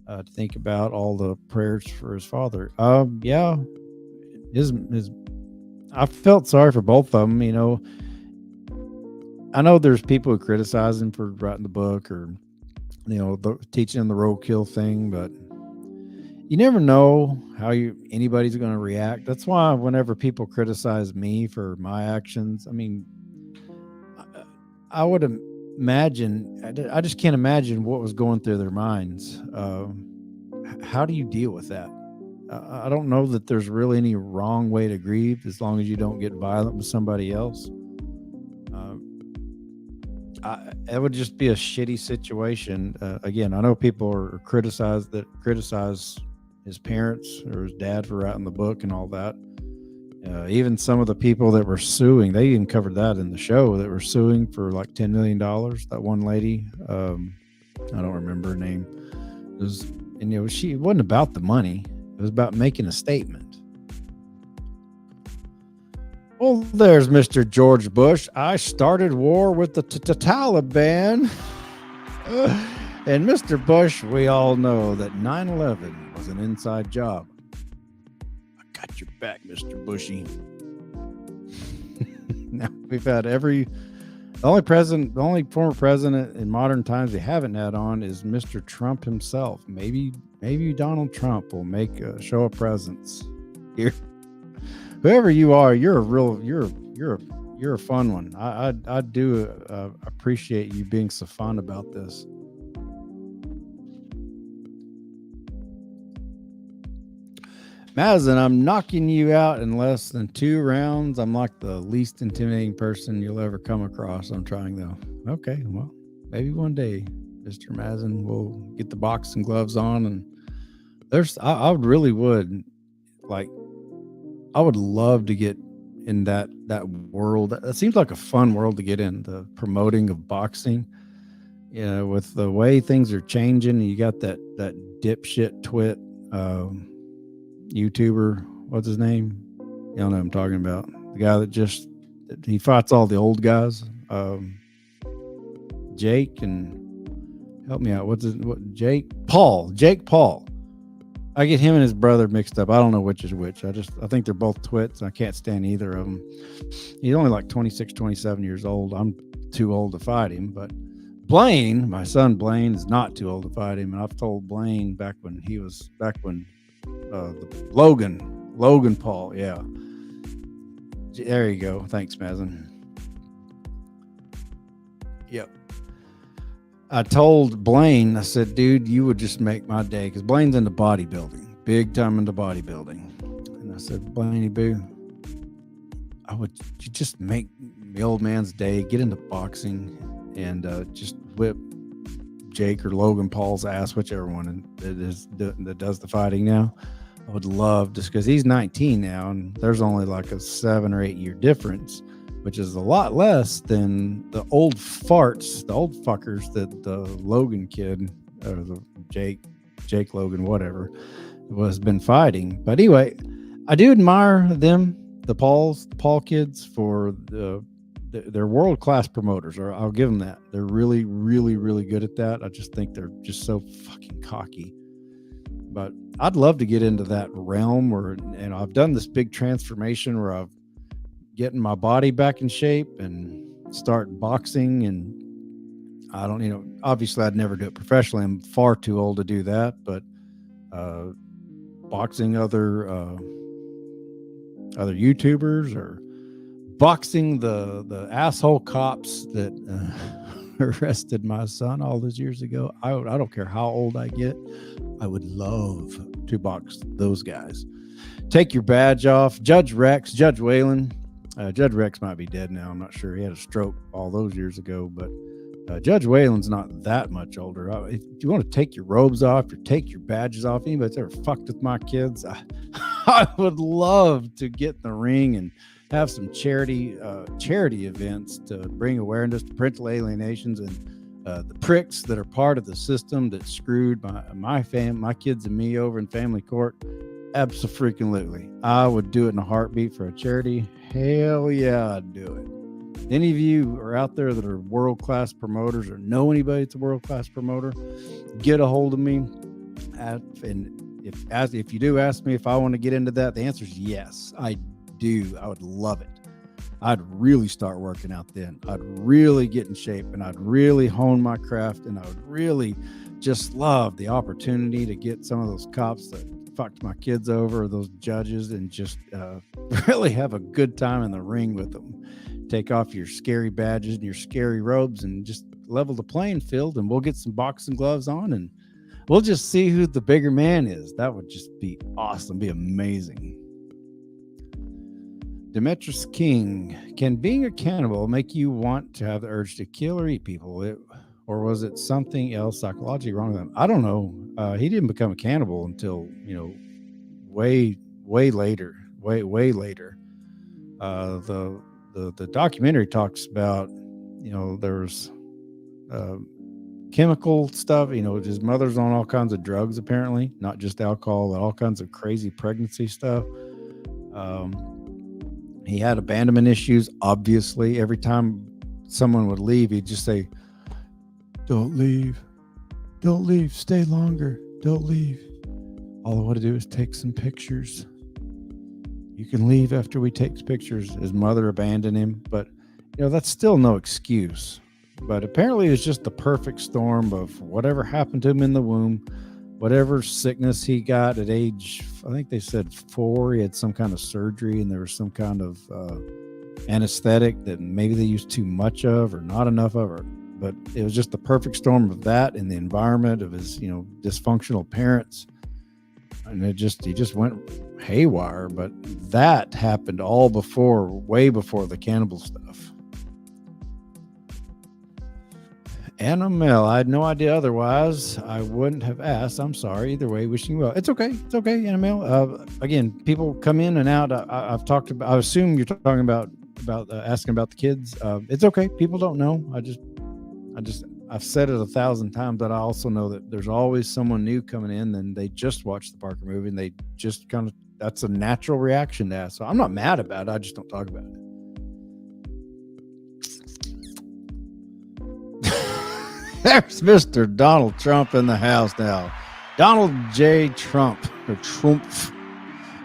to think about all the prayers for his father. Yeah, I felt sorry for both of them. I know there's people who criticize him for writing the book or teaching him the roadkill thing, but you never know how anybody's going to react. That's why whenever people criticize me for my actions, I mean, I would imagine, I just can't imagine what was going through their minds. How do you deal with that? I don't know that there's really any wrong way to grieve as long as you don't get violent with somebody else. It would just be a shitty situation. Again, I know people are criticize his parents or his dad for writing the book and all that. Even some of the people that were suing, they even covered that in the show, that were suing for like $10 million. That one lady, I don't remember her name. It wasn't about the money. It was about making a statement. Well, there's Mr. George Bush. I started war with the Taliban. And Mr. Bush, we all know that 9/11 was an inside job. I got your back, Mr. Bushy. Now we've had the only former president in modern times we haven't had on is Mr. Trump himself. Maybe Donald Trump will make a show of presence here. Whoever you are, you're a fun one. I do appreciate you being so fun about this. Madison, I'm knocking you out in less than 2 rounds. I'm like the least intimidating person you'll ever come across. I'm trying though. Okay, well, maybe one day, Mr. Madison, we'll get the boxing gloves on, and I really would I would love to get in that world. That seems like a fun world to get in, the promoting of boxing. With the way things are changing, you got that dipshit twit YouTuber, what's his name? Y'all know what I'm talking about. The guy that he fights all the old guys. Jake, and help me out. Jake Paul. I get him and his brother mixed up. I don't know which is which. I think they're both twits. I can't stand either of them. He's only like 26, 27 years old. I'm too old to fight him, but Blaine, my son Blaine, is not too old to fight him. And I've told Blaine back when Logan Paul. Yeah. There you go. Thanks, Mazen. Yep. I told Blaine, I said, dude, you would just make my day, because Blaine's into bodybuilding, big time into bodybuilding. And I said, Blaney Boo, you just make the old man's day, get into boxing, and just whip Jake or Logan Paul's ass, whichever one that does the fighting now. I would love, just because he's 19 now, and there's only like a 7 or 8 year difference, which is a lot less than the old farts, the old fuckers that the Logan kid, or the Jake Logan, whatever, has been fighting. But anyway, I do admire them, the Paul kids, for they're world-class promoters, or I'll give them that. They're really, really, really good at that. I just think they're just so fucking cocky. But I'd love to get into that realm and I've done this big transformation where I've getting my body back in shape and start boxing. And I don't, obviously I'd never do it professionally. I'm far too old to do that, but boxing other YouTubers, or boxing the asshole cops that arrested my son all those years ago. I don't care how old I get. I would love to box those guys. Take your badge off. Judge Rex, Judge Whalen. Judge Rex might be dead now. I'm not sure. He had a stroke all those years ago, but Judge Whalen's not that much older. If you want to take your robes off or take your badges off, anybody's ever fucked with my kids, I would love to get in the ring and have some charity events to bring awareness to parental alienations and the pricks that are part of the system that screwed my kids and me over in family court. Absolutely. I would do it in a heartbeat for a charity. Hell yeah, I'd do it. Any of you are out there that are world-class promoters or know anybody that's a world-class promoter, get a hold of me. And if you do ask me if I want to get into that, the answer is yes, I do. I would love it. I'd really start working out then. I'd really get in shape, and I'd really hone my craft, and I would really just love the opportunity to get some of those cops that fucked my kids over, or those judges, and just really have a good time in the ring with them. Take off your scary badges and your scary robes and just level the playing field, and we'll get some boxing gloves on, and we'll just see who the bigger man is. That would just be awesome, be amazing. Demetrius King, can being a cannibal make you want to have the urge to kill or eat people? Or was it something else psychologically wrong with him? I don't know. He didn't become a cannibal until, way later. The documentary talks about, there's chemical stuff, his mother's on all kinds of drugs, apparently, not just alcohol, but all kinds of crazy pregnancy stuff. He had abandonment issues, obviously. Every time someone would leave, he'd just say, don't leave, stay longer, don't leave. All I want to do is take some pictures. You can leave after we take pictures. His mother abandoned him, but that's still no excuse. But apparently it was just the perfect storm of whatever happened to him in the womb, whatever sickness he got at age, I think they said 4, he had some kind of surgery, and there was some kind of anesthetic that maybe they used too much of or not enough of, but it was just the perfect storm of that and the environment of his, dysfunctional parents. And he just went haywire. But that happened all way before the cannibal stuff. Annamel, I had no idea otherwise. I wouldn't have asked. I'm sorry. Either way, wishing you well. It's okay. It's okay, Annamel. Again, people come in and out. I've talked about, I assume you're talking about asking about the kids. It's okay. People don't know. I've said it 1,000 times, but I also know that there's always someone new coming in, and they just watched the Parker movie, and they just that's a natural reaction to ask. So I'm not mad about it. I just don't talk about it. There's Mr. Donald Trump in the house now. Donald J. Trump, or Trump.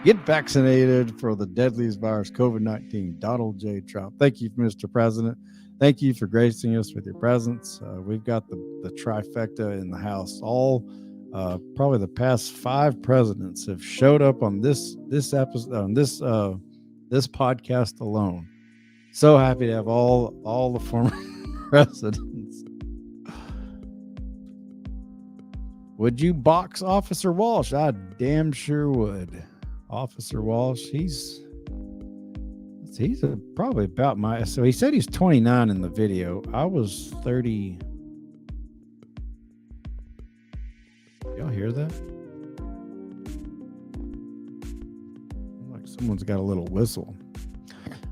Get vaccinated for the deadliest virus, COVID-19. Donald J. Trump. Thank you, Mr. President. Thank you for gracing us with your presence. We've got the trifecta in the house. All probably the past 5 presidents have showed up on this episode, on this podcast alone. So happy to have all the former presidents. Would you box Officer Walsh? I damn sure would. Officer Walsh, he's probably about my, so he said he's 29 in the video. I was 30. Y'all hear that? Like someone's got a little whistle.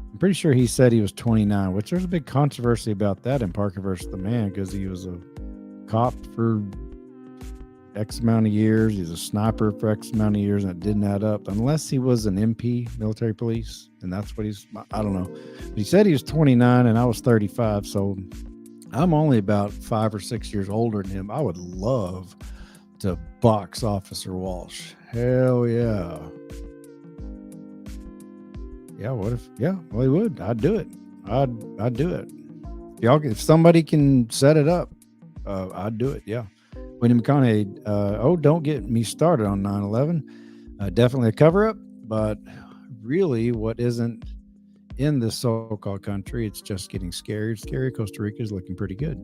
I'm pretty sure he said he was 29, which there's a big controversy about that in Parker versus the Man, because he was a cop for X amount of years. He's a sniper for X amount of years, and it didn't add up unless he was an MP, military police, and that's what I don't know. But he said he was 29 and I was 35, so I'm only about 5 or 6 years older than him. I would love to box Officer Walsh. Hell yeah. Yeah, what if? Yeah, well, he would. I'd do it. I'd do it. If somebody can set it up, I'd do it. Yeah. William McConaughey. Don't get me started on 9/11. Definitely a cover up, but really, what isn't in this so-called country? It's just getting scary. It's scary. Costa Rica is looking pretty good.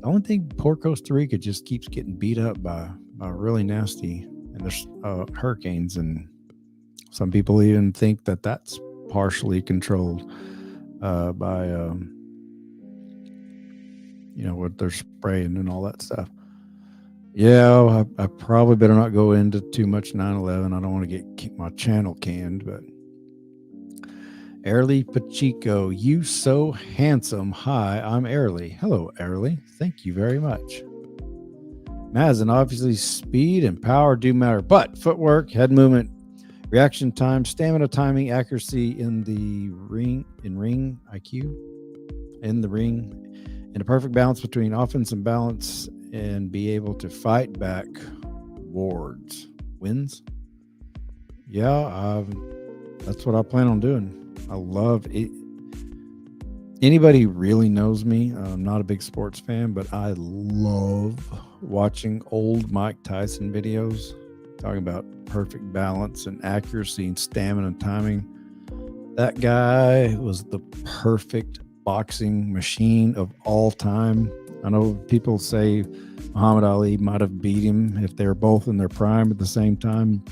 The only thing, poor Costa Rica just keeps getting beat up by really nasty and there's hurricanes, and some people even think that that's partially controlled by what they're spraying and all that stuff. Yeah, I probably better not go into too much 9/11. I don't want to keep my channel canned, but Airly Pacheco, you so handsome. Hi, I'm Airly. Hello, Airly. Thank you very much. Mazen, obviously speed and power do matter, but footwork, head movement, reaction time, stamina, timing, accuracy in the ring IQ, in the ring, and a perfect balance between offense and balance, and be able to fight back wins. Yeah, that's what I plan on doing. I love it. Anybody who really knows me, I'm not a big sports fan, but I love watching old Mike Tyson videos talking about perfect balance and accuracy and stamina and timing. That guy was the perfect boxing machine of all time. I know people say Muhammad Ali might have beat him if they were both in their prime at the same time.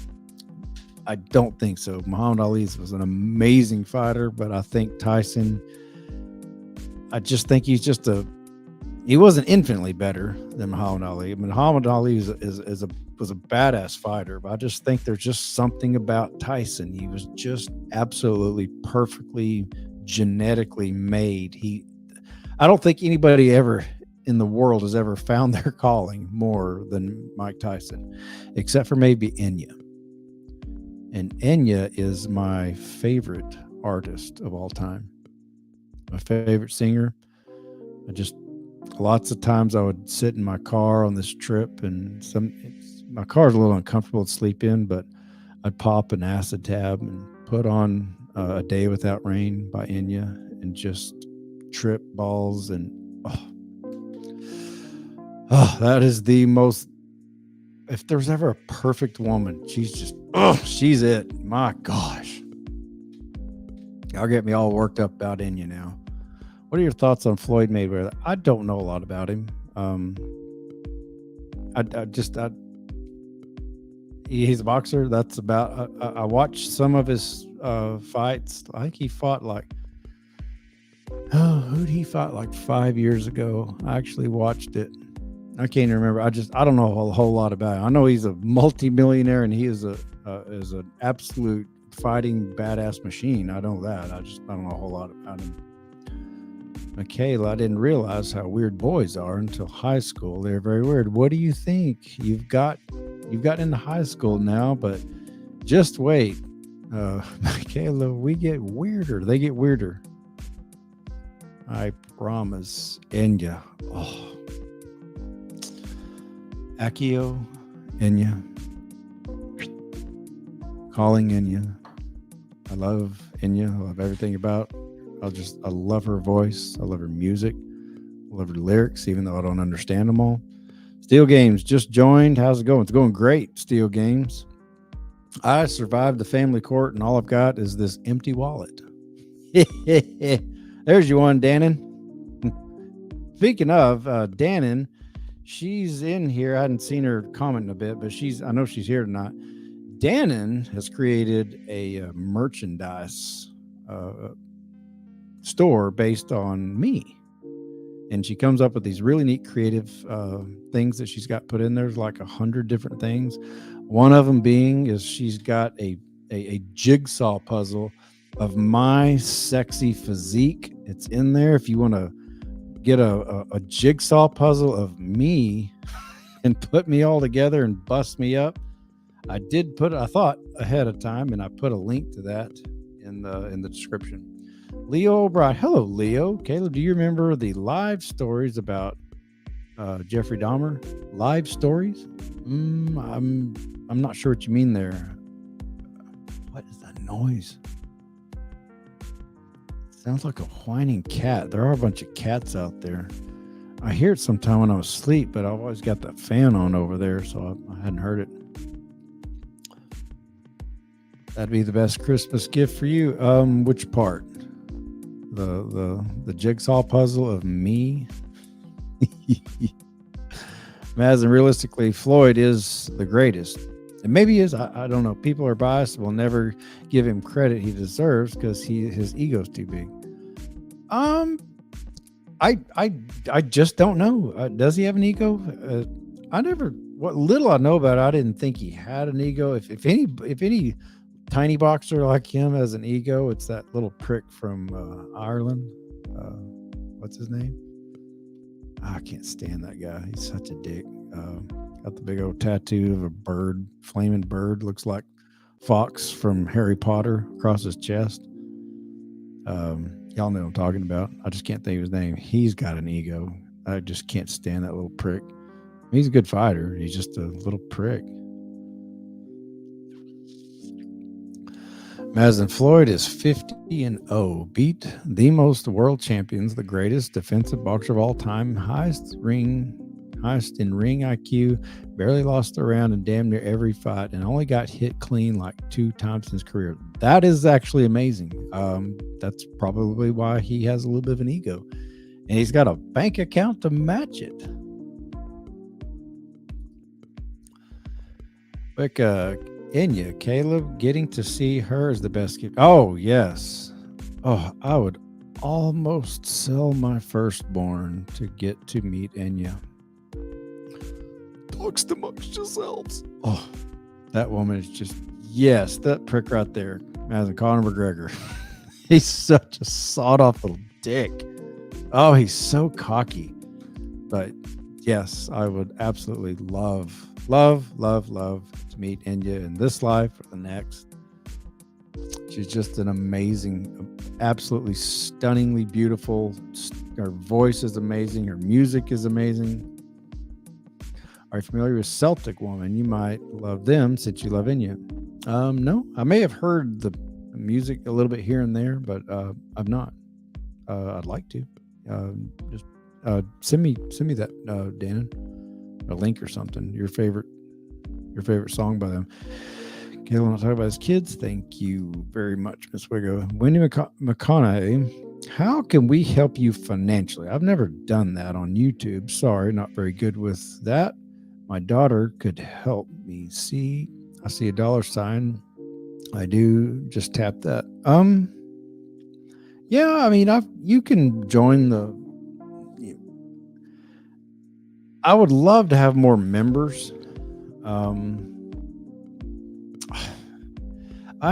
I don't think so. Muhammad Ali was an amazing fighter, but I think Tyson, I just think he wasn't infinitely better than Muhammad Ali. I mean, Muhammad Ali was a badass fighter, but I just think there's just something about Tyson. He was just absolutely perfectly genetically made. I don't think anybody ever in the world has ever found their calling more than Mike Tyson, except for maybe Enya. And Enya is my favorite artist of all time. My favorite singer. Lots of times I would sit in my car on this trip, and my car's a little uncomfortable to sleep in, but I'd pop an acid tab and put on A Day Without Rain by Enya and just trip balls. And that is the most, if there's ever a perfect woman, she's it. My gosh. Y'all get me all worked up about Enya now. What are your thoughts on Floyd Mayweather? I don't know a lot about him. He's a boxer. That's about. I watched some of his fights. I think he fought who'd he fight like 5 years ago? I actually watched it. I can't remember. I don't know a whole lot about him. I know he's a multimillionaire and he is an absolute fighting badass machine. I know that. I don't know a whole lot about him. Michaela, I didn't realize how weird boys are until high school. They're very weird. What do you think? You've gotten into high school now, but just wait. Michaela, we get weirder. They get weirder. I promise. Enya. Oh. Akio, Enya. Calling Enya. I love Enya. I love everything about. I love her voice. I love her music. I love her lyrics, even though I don't understand them all. Steel Games just joined. How's it going? It's going great, Steel Games. I survived the family court, and all I've got is this empty wallet. There's you one, Dannon. Speaking of Dannon, she's in here. I hadn't seen her comment in a bit, but I know she's here tonight. Dannon has created a merchandise store based on me, and she comes up with these really neat creative things that she's got put in. There's like 100 different things. One of them being is she's got a jigsaw puzzle of my sexy physique. It's in there if you want to get a jigsaw puzzle of me and put me all together and bust me up. I thought ahead of time, and I put a link to that in the description. Leo O'Brien. Hello, Leo. Caleb, do you remember the live stories about Jeffrey Dahmer? Live stories? I'm not sure what you mean there. What is that noise? Sounds like a whining cat. There are a bunch of cats out there. I hear it sometime when I was asleep, but I've always got that fan on over there, so I hadn't heard it. That'd be the best Christmas gift for you. Which part? The jigsaw puzzle of me. Maz, realistically, Floyd is the greatest. And maybe he is. I don't know. People are biased. Will never give him credit he deserves because his ego's too big. I just don't know. Does he have an ego? What little I know about it, I didn't think he had an ego. If any tiny boxer like him has an ego, it's that little prick from Ireland. What's his name? I can't stand that guy. He's such a dick. Got the big old tattoo of a bird, flaming bird, looks like Fox from Harry Potter across his chest. Y'all know what I'm talking about. I just can't think of his name. He's got an ego. I just can't stand that little prick. He's a good fighter. He's just a little prick. Mazen Floyd is 50-0. Beat the most world champions, the greatest defensive boxer of all time, highest in ring IQ, barely lost a round in damn near every fight, and only got hit clean like 2 times in his career. That is actually amazing. That's probably why he has a little bit of an ego. And he's got a bank account to match it. Like Enya, Caleb, getting to see her is the best gift. Oh, yes. Oh, I would almost sell my firstborn to get to meet Enya. Talks amongst yourselves. Oh, that woman is just, yes, that prick right there. As Conor McGregor. He's such a sawed-off little dick. Oh, he's so cocky. But yes, I would absolutely love to meet Enya in this life or the next. She's just an amazing, absolutely stunningly beautiful. Her voice is amazing. Her music is amazing. Are you familiar with Celtic Woman? You might love them since you love Enya. No, I may have heard the music a little bit here and there, but I've not. I'd like to. Just send me that, Dan, a link or something. Your favorite song by them. Okay, want to talk about his kids? Thank you very much, Miss Wiggo. Wendy McConaughey, how can we help you financially? I've never done that on YouTube. Sorry, not very good with that. My daughter could help me see. I see a $sign. I do. Just tap that. Yeah, I mean, you can join the. I would love to have more members. I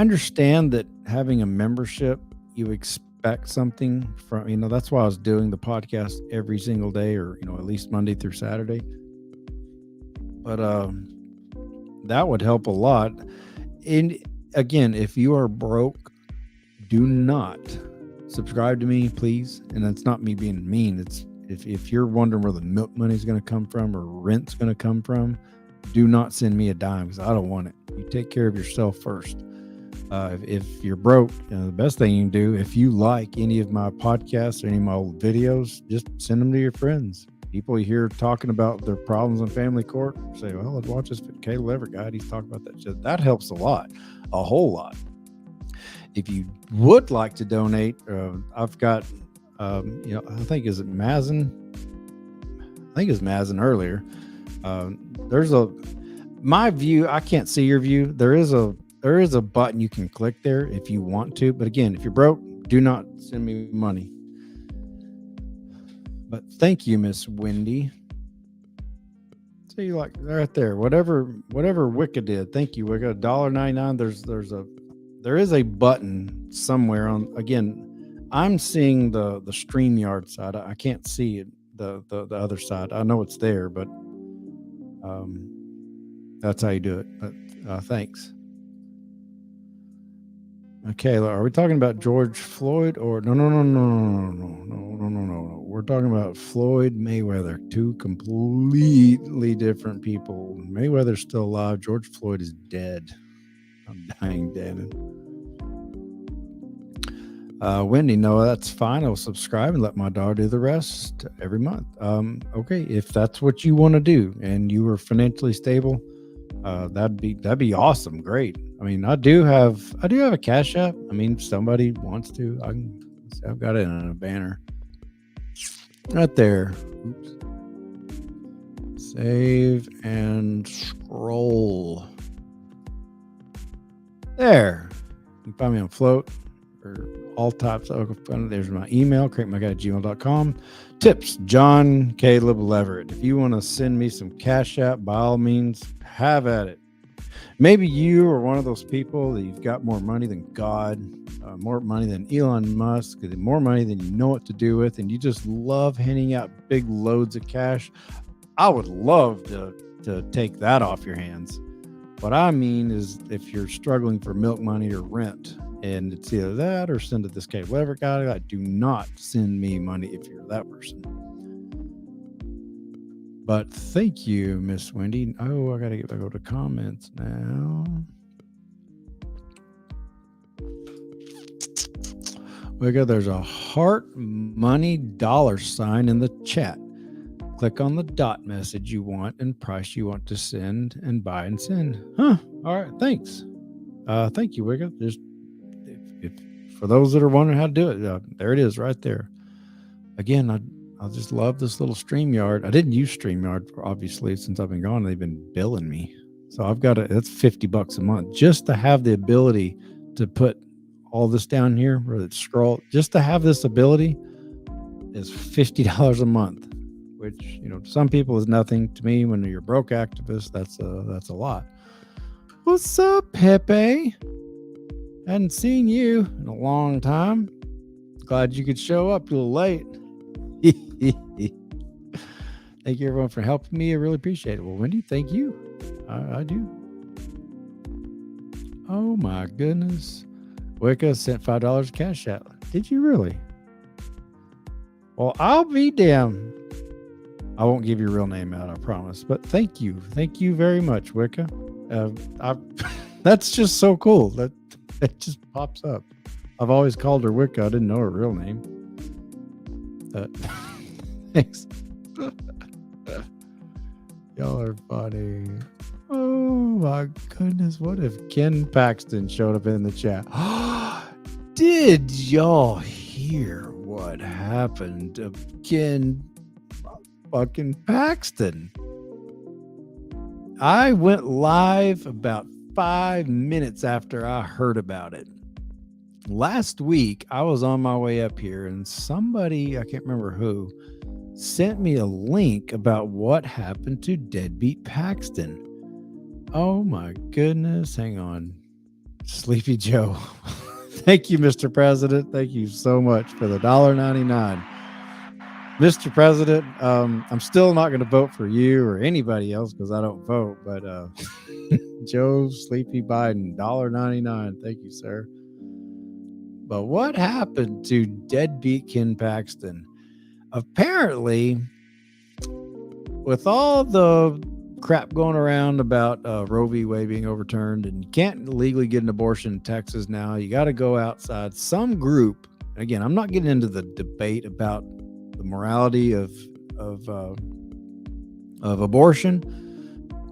understand that having a membership, you expect something from, that's why I was doing the podcast every single day, or, at least Monday through Saturday. But that would help a lot. And again, if you are broke, do not subscribe to me, please. And that's not me being mean. It's if you're wondering where the milk money is going to come from or rent's going to come from, do not send me a dime because I don't want it. You take care of yourself first. If you're broke, the best thing you can do, if you like any of my podcasts or any of my old videos, just send them to your friends. People you hear talking about their problems in family court, say, well, let's watch this Caleb Everett guy. He's talking about that shit. That helps a lot, a whole lot. If you would like to donate, I've got, I think is it Mazen? I think it's Mazen earlier. There's my view. I can't see your view. There is a button you can click there if you want to. But again, if you're broke, do not send me money. But thank you, Miss Wendy. So you like right there, whatever Wicca did. Thank you, Wicca. $1.99. There is a button somewhere on. Again, I'm seeing the StreamYard side. I can't see it, the other side. I know it's there, but that's how you do it. But thanks. Okay, are we talking about George Floyd or no? We're talking about Floyd Mayweather, 2 completely different people. Mayweather's still alive. George Floyd is dead. I'm dying, David. Wendy, no, that's fine. I'll subscribe and let my dog do the rest every month. Okay, if that's what you want to do and you are financially stable, that'd be awesome. Great. I mean, I do have a Cash App. I mean, if somebody wants to, I've got it in a banner right there. Oops. Save and scroll. There. You can find me on Float or all types of. There's my email, crankmycat@gmail.com. Tips, John Caleb Leverett. If you want to send me some Cash App, by all means, have at it. Maybe you are one of those people that you've got more money than God, more money than Elon Musk, more money than you know what to do with, and you just love handing out big loads of cash. I would love to take that off your hands. What I mean is if you're struggling for milk money or rent, and it's either that or send it this Caleb Leverett guy, do not send me money if you're that person. But thank you, Miss Wendy. Oh, I gotta go to comments now. There's a heart money $sign in the chat. Click on the dot message you want and price you want to send and buy and send. Huh. All right. Thanks. Thank you, Wigga. Just if for those that are wondering how to do it, there it is right there. Again, I just love this little StreamYard. I didn't use StreamYard, obviously, since I've been gone. They've been billing me. So I've got that's $50 a month just to have the ability to put all this down here where it's scroll. Just to have this ability is $50 a month, which, to some people is nothing. To me, when you're a broke activist, that's a lot. What's up, Pepe? Hadn't seen you in a long time. Glad you could show up a little late. Thank you, everyone, for helping me. I really appreciate it. Well, Wendy, thank you. I do. Oh, my goodness. Wicca sent $5 Cash App. Did you really? Well, I'll be damned. I won't give your real name out, I promise. But thank you. Thank you very much, Wicca. That's just so cool. That just pops up. I've always called her Wicca. I didn't know her real name. Thanks. Y'all are funny. Oh my goodness. What if Ken Paxton showed up in the chat? Did y'all hear what happened to Ken fucking Paxton? I went live about 5 minutes after I heard about it. Last week, I was on my way up here and somebody, I can't remember who, sent me a link about what happened to deadbeat Paxton. Oh my goodness. Hang on. Sleepy Joe. Thank you, Mr. President. Thank you so much for the $1.99. Mr. President, I'm still not going to vote for you or anybody else because I don't vote, but Joe Sleepy Biden, $1.99. Thank you, sir. But what happened to deadbeat Ken Paxton? Apparently, with all the crap going around about Roe v. Wade being overturned and you can't legally get an abortion in Texas now, you got to go outside. Some group, again, I'm not getting into the debate about the morality of abortion.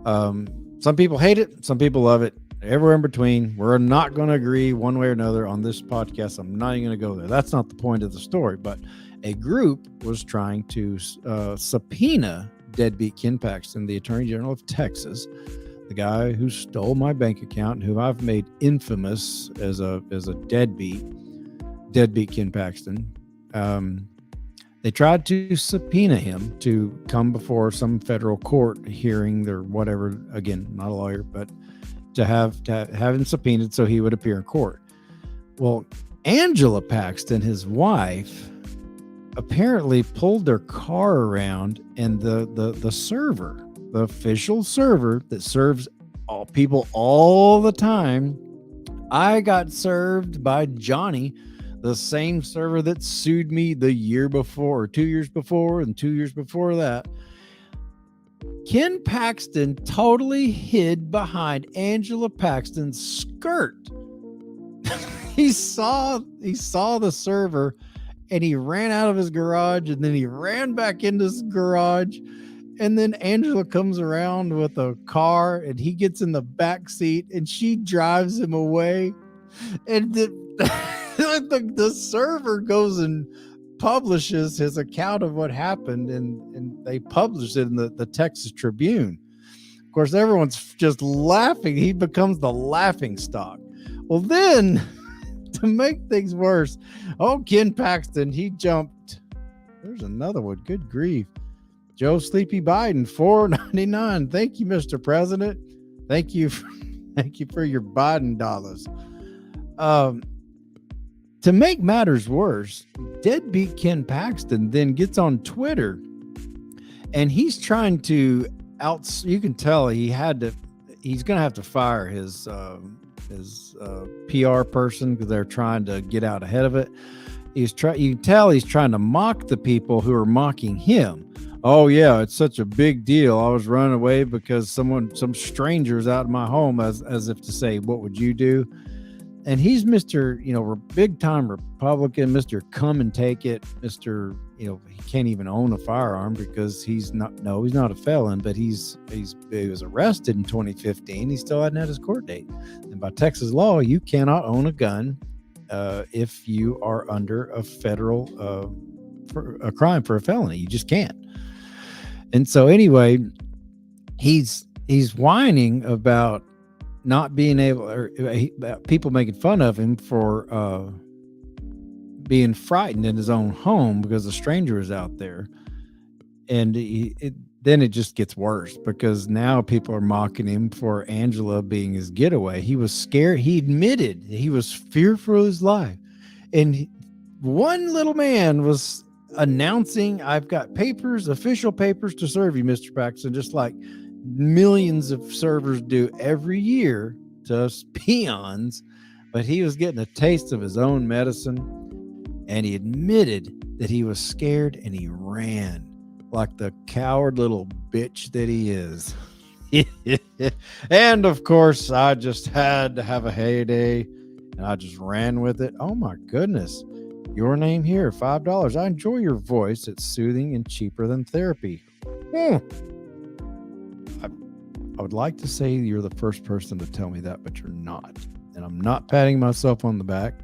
Some people hate it. Some people love it. Everywhere in between. We're not going to agree one way or another on this podcast. I'm not even going to go there. That's not the point of the story. But a group was trying to subpoena deadbeat Ken Paxton, the Attorney General of Texas, the guy who stole my bank account, who I've made infamous as a deadbeat Ken Paxton. They tried to subpoena him to come before some federal court hearing or whatever. Again, not a lawyer, but to have him subpoenaed so he would appear in court. Well, Angela Paxton, his wife, apparently pulled their car around, and the server, the official server that serves all people all the time, I got served by Johnny, the same server that sued me the year before, or 2 years before, and 2 years before that. Ken Paxton totally hid behind Angela Paxton's skirt. he saw the server, and he ran out of his garage, and then he ran back into his garage. And then Angela comes around with a car, and he gets in the back seat, and she drives him away. And the server goes and publishes his account of what happened, and they published it in the Texas Tribune. Of course, everyone's just laughing. He becomes the laughing stock. Well, then, to make things worse, Ken Paxton, he jumped. There's another one. Good grief. Joe Sleepy Biden, $4.99. Thank you, Mr. President. Thank you for your Biden dollars. To make matters worse, deadbeat Ken Paxton then gets on Twitter, and he's trying to you can tell he's going to have to fire his PR person, because they're trying to get out ahead of it. You can tell he's trying to mock the people who are mocking him. Oh yeah, it's such a big deal. I was running away because some strangers out in my home, as if to say, what would you do? And he's Mr. Big time Republican, Mr. Come and take it, Mr. He can't even own a firearm because he's not a felon, but he was arrested in 2015. He still hadn't had his court date. And by Texas law, you cannot own a gun if you are under a federal for a crime for a felony. You just can't. And so anyway, he's whining about not being able, or people making fun of him for being frightened in his own home because a stranger is out there. And then it just gets worse, because now people are mocking him for Angela being his getaway. He was scared. He admitted he was fearful of his life. And one little man was announcing, I've got papers, official papers to serve you, Mr. Paxton, just like millions of servers do every year to us peons. But he was getting a taste of his own medicine, and he admitted that he was scared, and he ran like the coward little bitch that he is. And of course, I just had to have a heyday, and I just ran with it. Oh my goodness. Your name here, $5. I enjoy your voice. It's soothing and cheaper than therapy. I would like to say you're the first person to tell me that, but you're not. And I'm not patting myself on the back,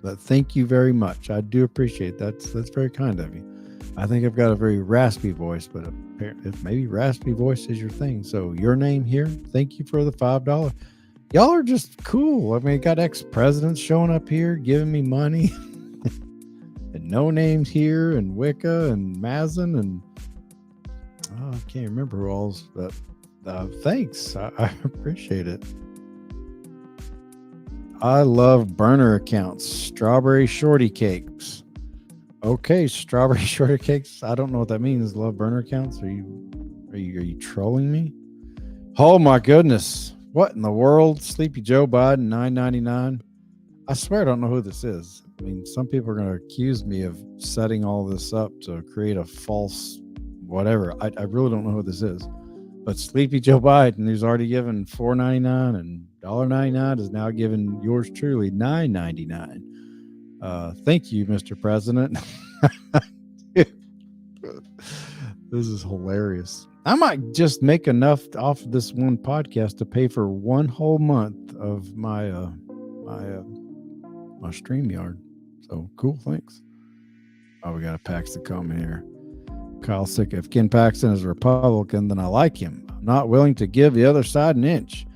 but thank you very much. I do appreciate that. That's very kind of you. I think I've got a very raspy voice, but if maybe raspy voice is your thing. So your name here, thank you for the $5. Y'all are just cool. I mean, got ex-presidents showing up here, giving me money. And No Names here, and Wicca, and Mazen, and I can't remember who else, but thanks. I appreciate it. I love burner accounts. Strawberry shorty cakes. Okay, strawberry shorty cakes. I don't know what that means. Love burner accounts. Are you trolling me? Oh my goodness. What in the world? Sleepy Joe Biden, $9.99. I swear I don't know who this is. I mean, some people are going to accuse me of setting all this up to create a false whatever. I really don't know who this is. But Sleepy Joe Biden, who's already given $4.99 and $1.99, is now giving yours truly $9.99. Thank you, Mr. President. This is hilarious. I might just make enough off of this one podcast to pay for one whole month of my my StreamYard. So cool, thanks. Oh, we got a Paxton comment here. Kyle Sick, if Ken Paxton is a Republican, then I like him. I'm not willing to give the other side an inch.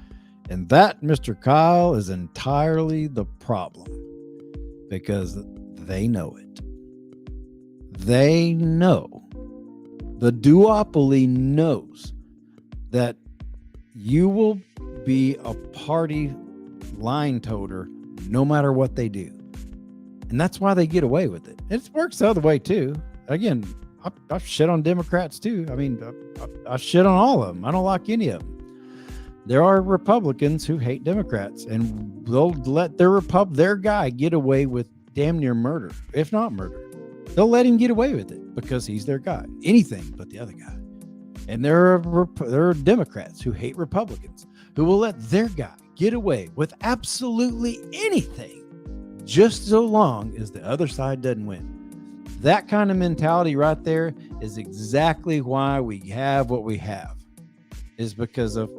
And that, Mr. Kyle, is entirely the problem. Because they know it. They know. The duopoly knows that you will be a party line toter no matter what they do. And that's why they get away with it. It works the other way too. Again, I shit on Democrats too. I mean, I shit on all of them. I don't like any of them. There are Republicans who hate Democrats, and they'll let their guy get away with damn near murder, if not murder. They'll let him get away with it because he's their guy. Anything but the other guy. And there are Democrats who hate Republicans who will let their guy get away with absolutely anything just so long as the other side doesn't win. That kind of mentality right there is exactly why we have what we have, is because of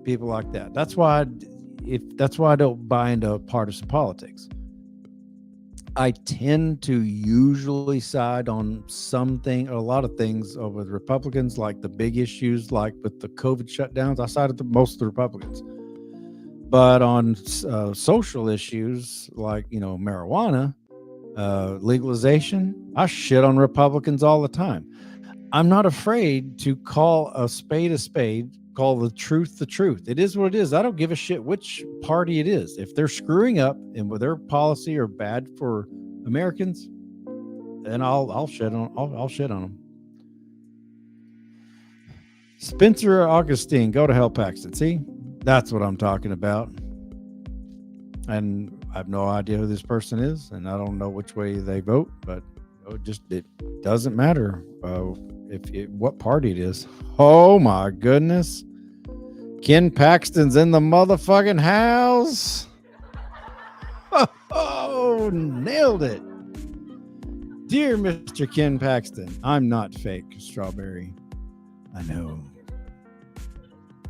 people like that. That's why I don't buy into partisan politics. I tend to usually side on something, a lot of things with Republicans, like the big issues, like with the COVID shutdowns. I sided with most of the Republicans. But on social issues like, marijuana, legalization, I shit on Republicans all the time. I'm not afraid to call a spade, call the truth the truth. It is what it is. I don't give a shit which party it is. If they're screwing up and with their policy are bad for Americans, then I'll shit on them. Spencer Augustine, go to hell, Paxton. See, that's what I'm talking about. And I have no idea who this person is, and I don't know which way they vote, but it doesn't matter what party it is. Oh my goodness. Ken Paxton's in the motherfucking house. Oh, nailed it. Dear Mr. Ken Paxton, I'm not fake, Strawberry. I know.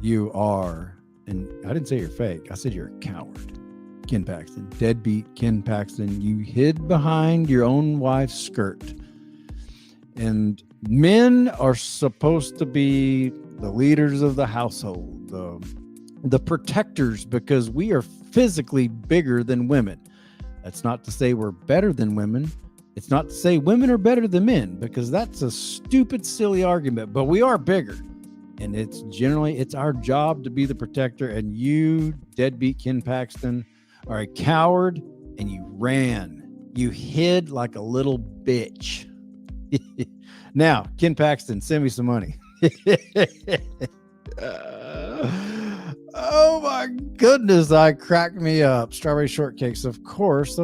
You are, and I didn't say you're fake. I said you're a coward. Ken Paxton, deadbeat Ken Paxton. You hid behind your own wife's skirt. And men are supposed to be the leaders of the household, the protectors, because we are physically bigger than women. That's not to say we're better than women. It's not to say women are better than men, because that's a stupid, silly argument, but we are bigger. And it's our job to be the protector. And you, deadbeat Ken Paxton, are a coward, and you ran. You hid like a little bitch. Now, Ken Paxton, send me some money. Oh my goodness, I cracked me up. Strawberry shortcakes, of course.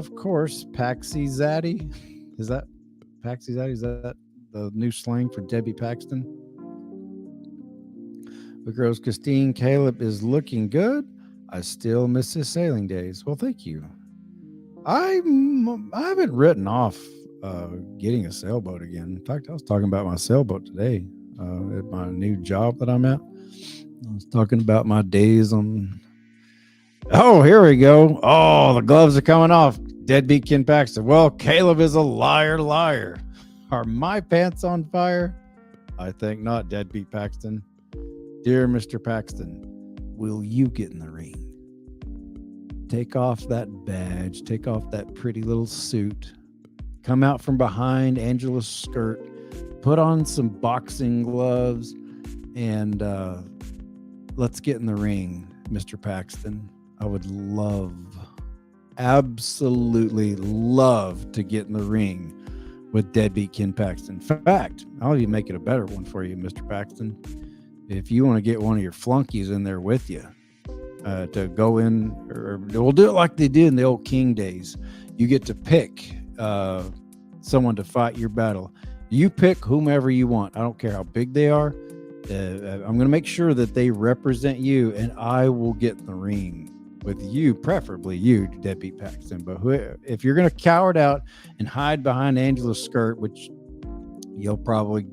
Paxy Zaddy. Is that Paxy Zaddy? Is that the new slang for Debbie Paxton? But Rose Christine, Caleb is looking good. I still miss his sailing days. Well, thank you. I haven't written off getting a sailboat again. In fact, I was talking about my sailboat today at my new job that I'm at. I was talking about my days on. Oh, here we go. Oh, the gloves are coming off. Deadbeat Ken Paxton. Well, Caleb is a liar. Are my pants on fire? I think not, Deadbeat Paxton. Dear Mr. Paxton, will you get in the ring? Take off that badge. Take off that pretty little suit. Come out from behind Angela's skirt. Put on some boxing gloves. And let's get in the ring, Mr. Paxton. I would absolutely love to get in the ring with deadbeat Ken Paxton. In fact, I'll even make it a better one for you, Mr. Paxton. If you want to get one of your flunkies in there with you to go in, or we'll do it like they did in the old King days. You get to pick someone to fight your battle. You pick whomever you want. I don't care how big they are. I'm going to make sure that they represent you, and I will get in the ring with you, preferably you, deadbeat Paxton. But if you're going to coward out and hide behind Angela's skirt, which you'll probably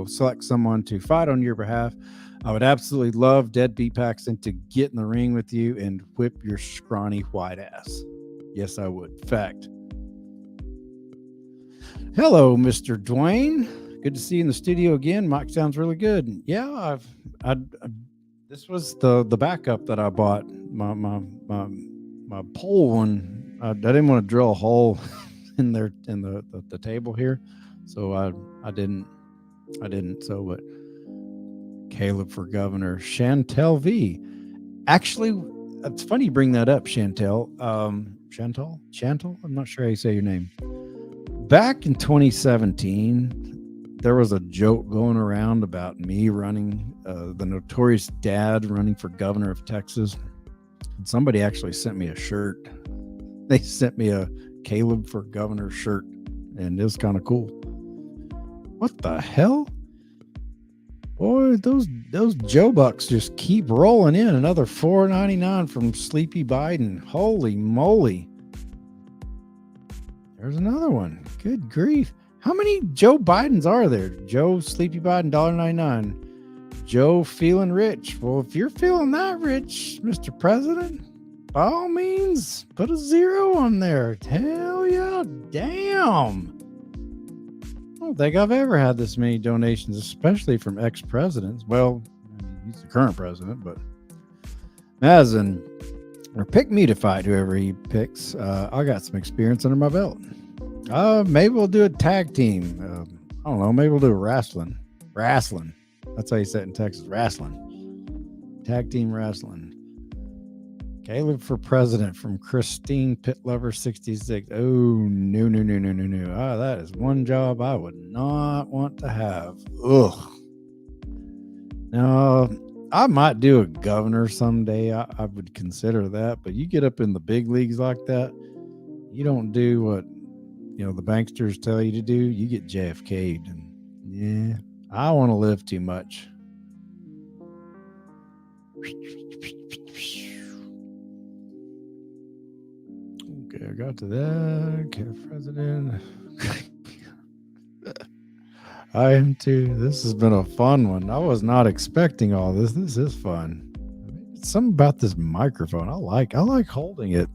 select someone to fight on your behalf, I would absolutely love deadbeat Paxton to get in the ring with you and whip your scrawny white ass. Yes, I would. Fact. Hello, Mr. Dwayne. Good to see you in the studio again. Mike sounds really good. Yeah, this was the backup that I bought. My pole one. I didn't want to drill a hole in there in the table here, so I didn't. So, but Caleb for governor, Chantel V. Actually, it's funny you bring that up, Chantel. Chantal. I'm not sure how you say your name. Back in 2017, there was a joke going around about me running, the notorious dad running for governor of Texas. And somebody actually sent me a shirt. They sent me a Caleb for governor shirt, and it was kind of cool. What the hell? Boy, those Joe Bucks just keep rolling in. Another $4.99 from Sleepy Biden. Holy moly. There's another one. Good grief. How many Joe Bidens are there? Joe Sleepy Biden, $1.99. Joe feeling rich. Well, if you're feeling that rich, Mr. President, by all means, put a 0 on there. Hell yeah, damn. I don't think I've ever had this many donations, especially from ex-presidents. Well, I mean, he's the current president, but Mazen, or pick me to fight whoever he picks. I got some experience under my belt. Maybe we'll do a tag team. I don't know. Maybe we'll do a wrestling. Wrestling. That's how you say it in Texas. Wrestling. Tag team wrestling. Caleb for president from Christine Pitlover 66. Oh, no. That is one job I would not want to have. Ugh. No, I might do a governor someday. I would consider that. But you get up in the big leagues like that, you don't do what the banksters tell you to do. You get JFK'd. And yeah, I want to live too much. Okay, I got to that. Okay, president. I am too. This has been a fun one. I was not expecting all this. This is fun. It's something about this microphone. I like holding it.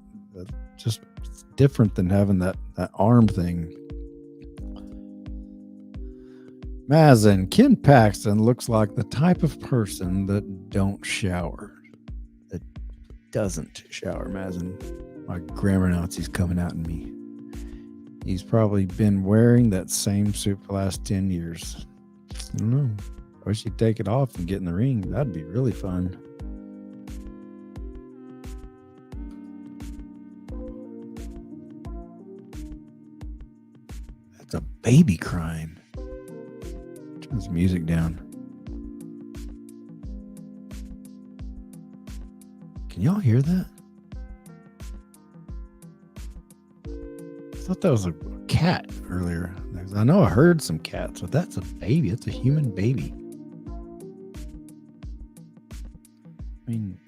Just it's different than having that arm thing. Mazen, Ken Paxton looks like the type of person that don't shower. That doesn't shower, Mazen. My grammar Nazi's coming out in me. He's probably been wearing that same suit for the last 10 years. I don't know. I wish he'd take it off and get in the ring. That'd be really fun. That's a baby crying. Turn this music down. Can y'all hear that? I thought that was a cat earlier. I know I heard some cats, but that's a baby. It's a human baby. I mean,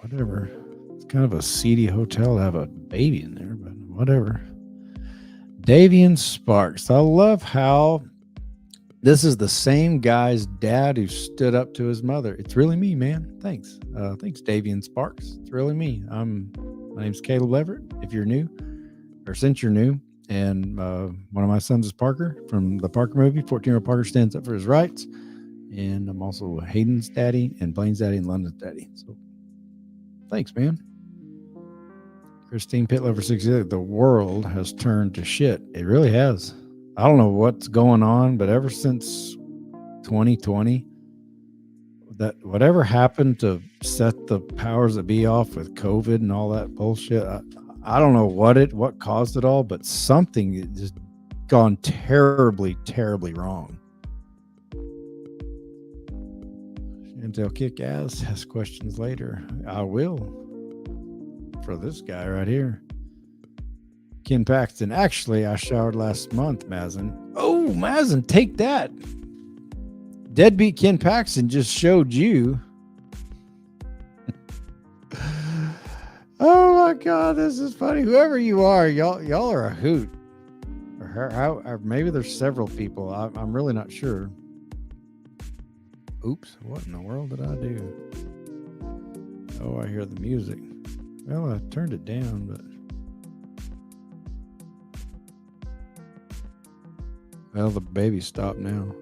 whatever. It's kind of a seedy hotel to have a baby in there, but whatever. Davian Sparks. I love how this is the same guy's dad who stood up to his mother. It's really me, man. Thanks. Thanks, Davian Sparks. It's really me. My name's Caleb Leverett. If you're new, or since you're new, and one of my sons is Parker from the Parker movie. 14-year-old Parker stands up for his rights. And I'm also Hayden's daddy and Blaine's daddy and London's daddy. So thanks, man. Christine Pitlover 68. The world has turned to shit. It really has. I don't know what's going on, but ever since 2020, that whatever happened to set the powers that be off with COVID and all that bullshit, I don't know what caused it all, but something just gone terribly, terribly wrong. Chantel Kick-Ass has questions later. I will. For this guy right here. Ken Paxton. Actually, I showered last month, Mazen. Oh, Mazen, take that. Deadbeat Ken Paxton just showed you. Oh my God, this is funny. Whoever you are, y'all are a hoot. Or maybe there's several people. I'm really not sure. Oops, what in the world did I do? Oh, I hear the music. Well, I turned it down, but well, the baby stopped now.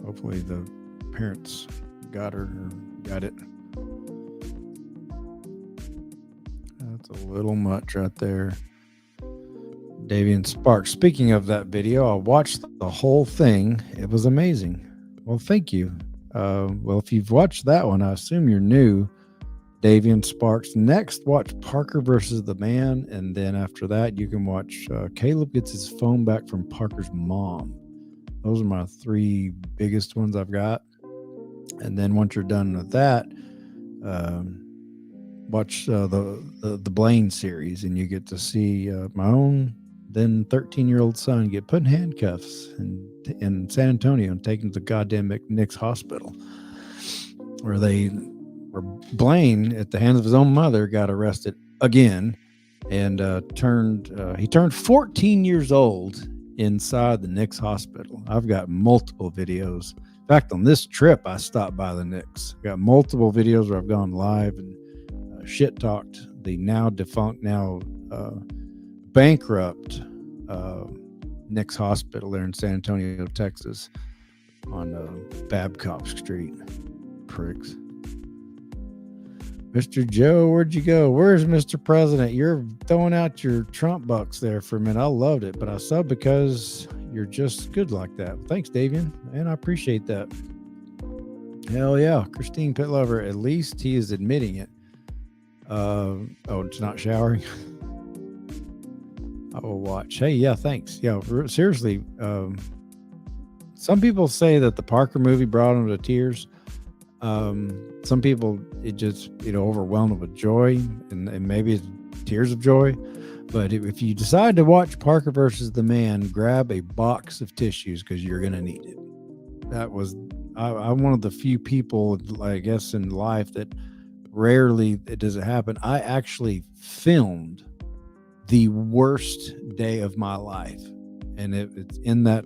Hopefully the parents got her or got it. That's a little much right there. Davian Sparks. Speaking of that video, I watched the whole thing. It was amazing. Well, thank you. Well, if you've watched that one, I assume you're new. Davian Sparks. Next, watch Parker versus the Man. And then after that, you can watch Caleb gets his phone back from Parker's mom. Those are my 3 biggest ones I've got. And then once you're done with that, watch the Blaine series, and you get to see my own then 13-year-old son get put in handcuffs in San Antonio and taken to the goddamn McNick's hospital, where Blaine, at the hands of his own mother, got arrested again and he turned 14 years old inside the Knicks hospital. I've got multiple videos. In fact, on this trip, I stopped by the Knicks. Got multiple videos where I've gone live and shit talked the now defunct, now bankrupt Knicks hospital there in San Antonio, Texas, on Babcock Street. Pricks. Mr. Joe, where'd you go? Where's Mr. President? You're throwing out your Trump bucks there for a minute. I loved it, but I subbed because you're just good like that. Thanks, Davian, and I appreciate that. Hell yeah. Christine Pitlover, at least he is admitting it. It's not showering. I will watch. Hey, yeah, thanks. Yeah, seriously. Some people say that the Parker movie brought them to tears. Some people, it just, overwhelmed with joy and maybe it's tears of joy. But if you decide to watch Parker versus the Man, grab a box of tissues because you're going to need it. I'm one of the few people, I guess, in life that rarely does it happen. I actually filmed the worst day of my life. And it's in that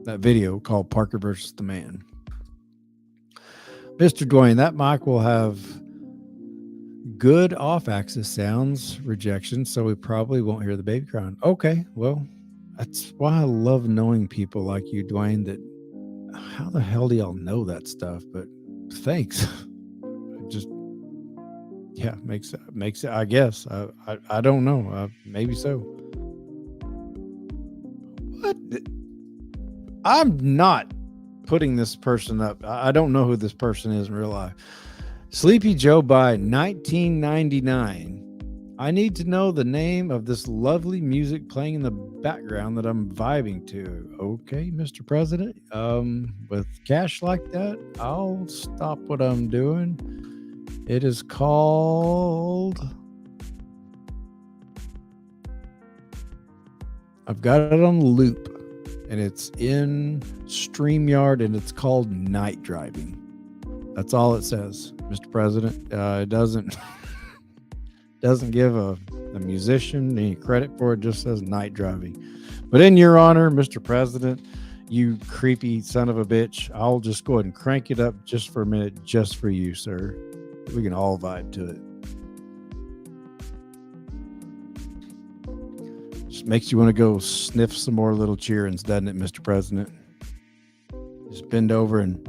video called Parker versus the Man. Mr. Dwayne, that mic will have good off-axis sounds rejection, so we probably won't hear the baby crying. Okay, well, that's why I love knowing people like you, Dwayne, that how the hell do y'all know that stuff? But thanks. It just, yeah, makes it, I guess. I don't know. Maybe so. What? I'm not putting this person up. I don't know who this person is in real life. Sleepy Joe by 1999. I need to know the name of this lovely music playing in the background that I'm vibing to. Okay, Mr. President. With cash like that, I'll stop what I'm doing. It is called... I've got it on loop. And it's in StreamYard, and it's called Night Driving. That's all it says, Mr. President. It doesn't give a musician any credit for it. Just says Night Driving. But in your honor, Mr. President, you creepy son of a bitch, I'll just go ahead and crank it up just for a minute, just for you, sir. We can all vibe to it. Makes you want to go sniff some more little cheerings, doesn't it, Mr. President? Just bend over and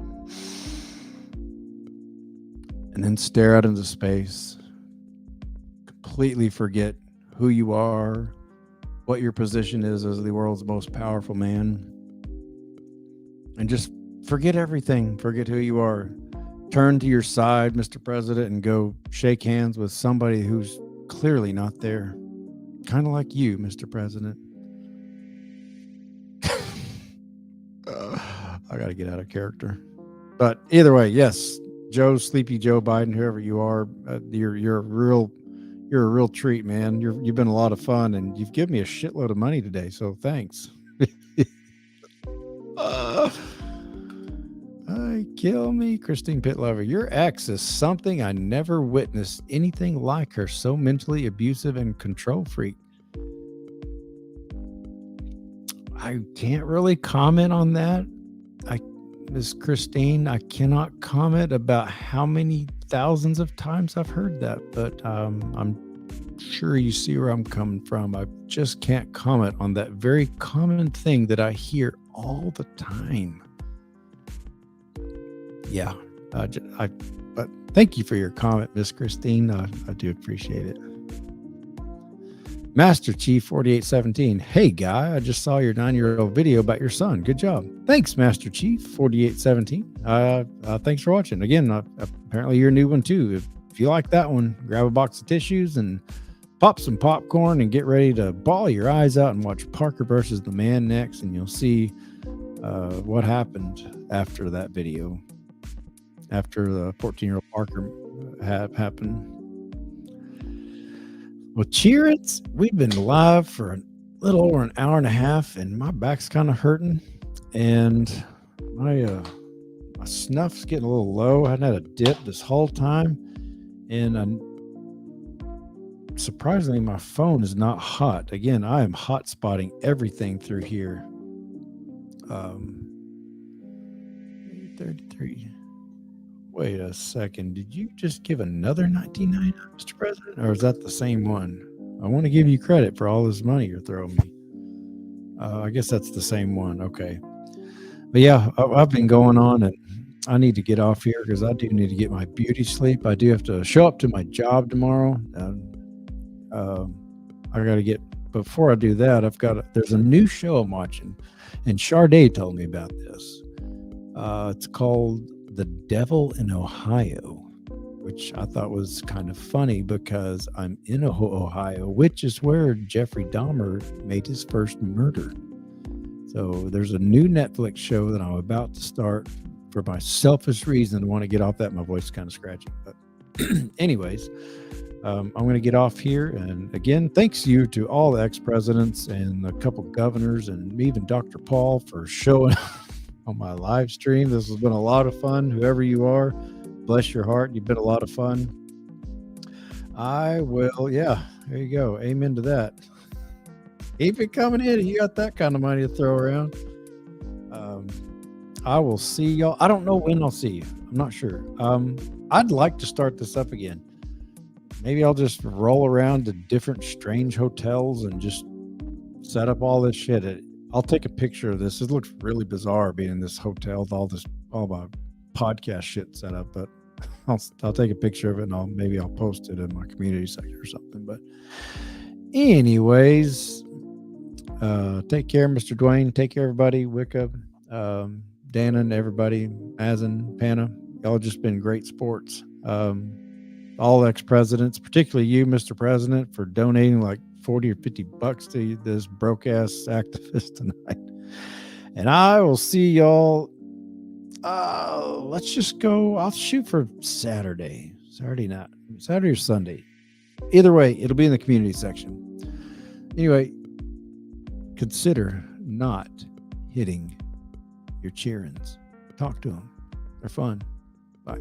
then stare out into space. Completely forget who you are, what your position is as the world's most powerful man. And just forget everything. Forget who you are. Turn to your side, Mr. President, and go shake hands with somebody who's clearly not there. Kind of like you, Mr. President. I got to get out of character. But either way, yes, Joe, Sleepy Joe Biden, whoever you are, you're a real treat, man. You've been a lot of fun, and you've given me a shitload of money today, so thanks. Kill me, Christine Pitlover. Your ex is something I never witnessed anything like her. So mentally abusive and control freak. I can't really comment on that. Miss Christine, I cannot comment about how many thousands of times I've heard that, but I'm sure you see where I'm coming from. I just can't comment on that very common thing that I hear all the time. Yeah, but thank you for your comment, Miss Christine. I do appreciate it. Master Chief 4817. Hey guy, I just saw your 9-year-old video about your son. Good job. Thanks, Master Chief 4817. Thanks for watching. Again, apparently you're a new one too. If you like that one, grab a box of tissues and pop some popcorn and get ready to bawl your eyes out and watch Parker versus the Man next, and you'll see what happened after that video. After the 14-year-old Parker happened. Well, cheers. We've been live for a little over an hour and a half, and my back's kind of hurting, and my snuff's getting a little low. I hadn't had a dip this whole time, And surprisingly, my phone is not hot. Again, I am hot spotting everything through here. 33. Wait a second. Did you just give another 1999, Mr. President? Or is that the same one? I want to give you credit for all this money you're throwing me. I guess that's the same one. Okay. But yeah, I've been going on, and I need to get off here because I do need to get my beauty sleep. I do have to show up to my job tomorrow. I got to get, before I do that, there's a new show I'm watching, and Sade told me about this. It's called The Devil in Ohio, which I thought was kind of funny because I'm in Ohio, which is where Jeffrey Dahmer made his first murder. So there's a new Netflix show that I'm about to start for my selfish reason. I want to get off that. My voice is kind of scratchy. But anyways, I'm going to get off here. And again, thanks you to all the ex-presidents and a couple governors and even Dr. Paul for showing up on my live stream. This has been a lot of fun. Whoever you are, bless your heart. You've been a lot of fun. I will. Yeah, there you go. Amen to that. Keep it coming in. You got that kind of money to throw around. I will see y'all. I don't know when I'll see you. I'm not sure. I'd like to start this up again. Maybe I'll just roll around to different strange hotels and just set up all this shit. I'll take a picture of this. It looks really bizarre being in this hotel with all my podcast shit set up, but I'll take a picture of it and maybe I'll post it in my community section or something. But anyways, take care, Mr. Dwayne. Take care, everybody. Wicca, Dannon, everybody, Mazen, Panna. Y'all just been great sports. All ex-presidents, particularly you, Mr. President, for donating like 40 or 50 bucks to this broke ass activist tonight. And I will see y'all. Let's just go. I'll shoot for Saturday or Sunday. Either way, it'll be in the community section. Anyway, consider not hitting your cheer-ins. Talk to them. They're fun. Bye.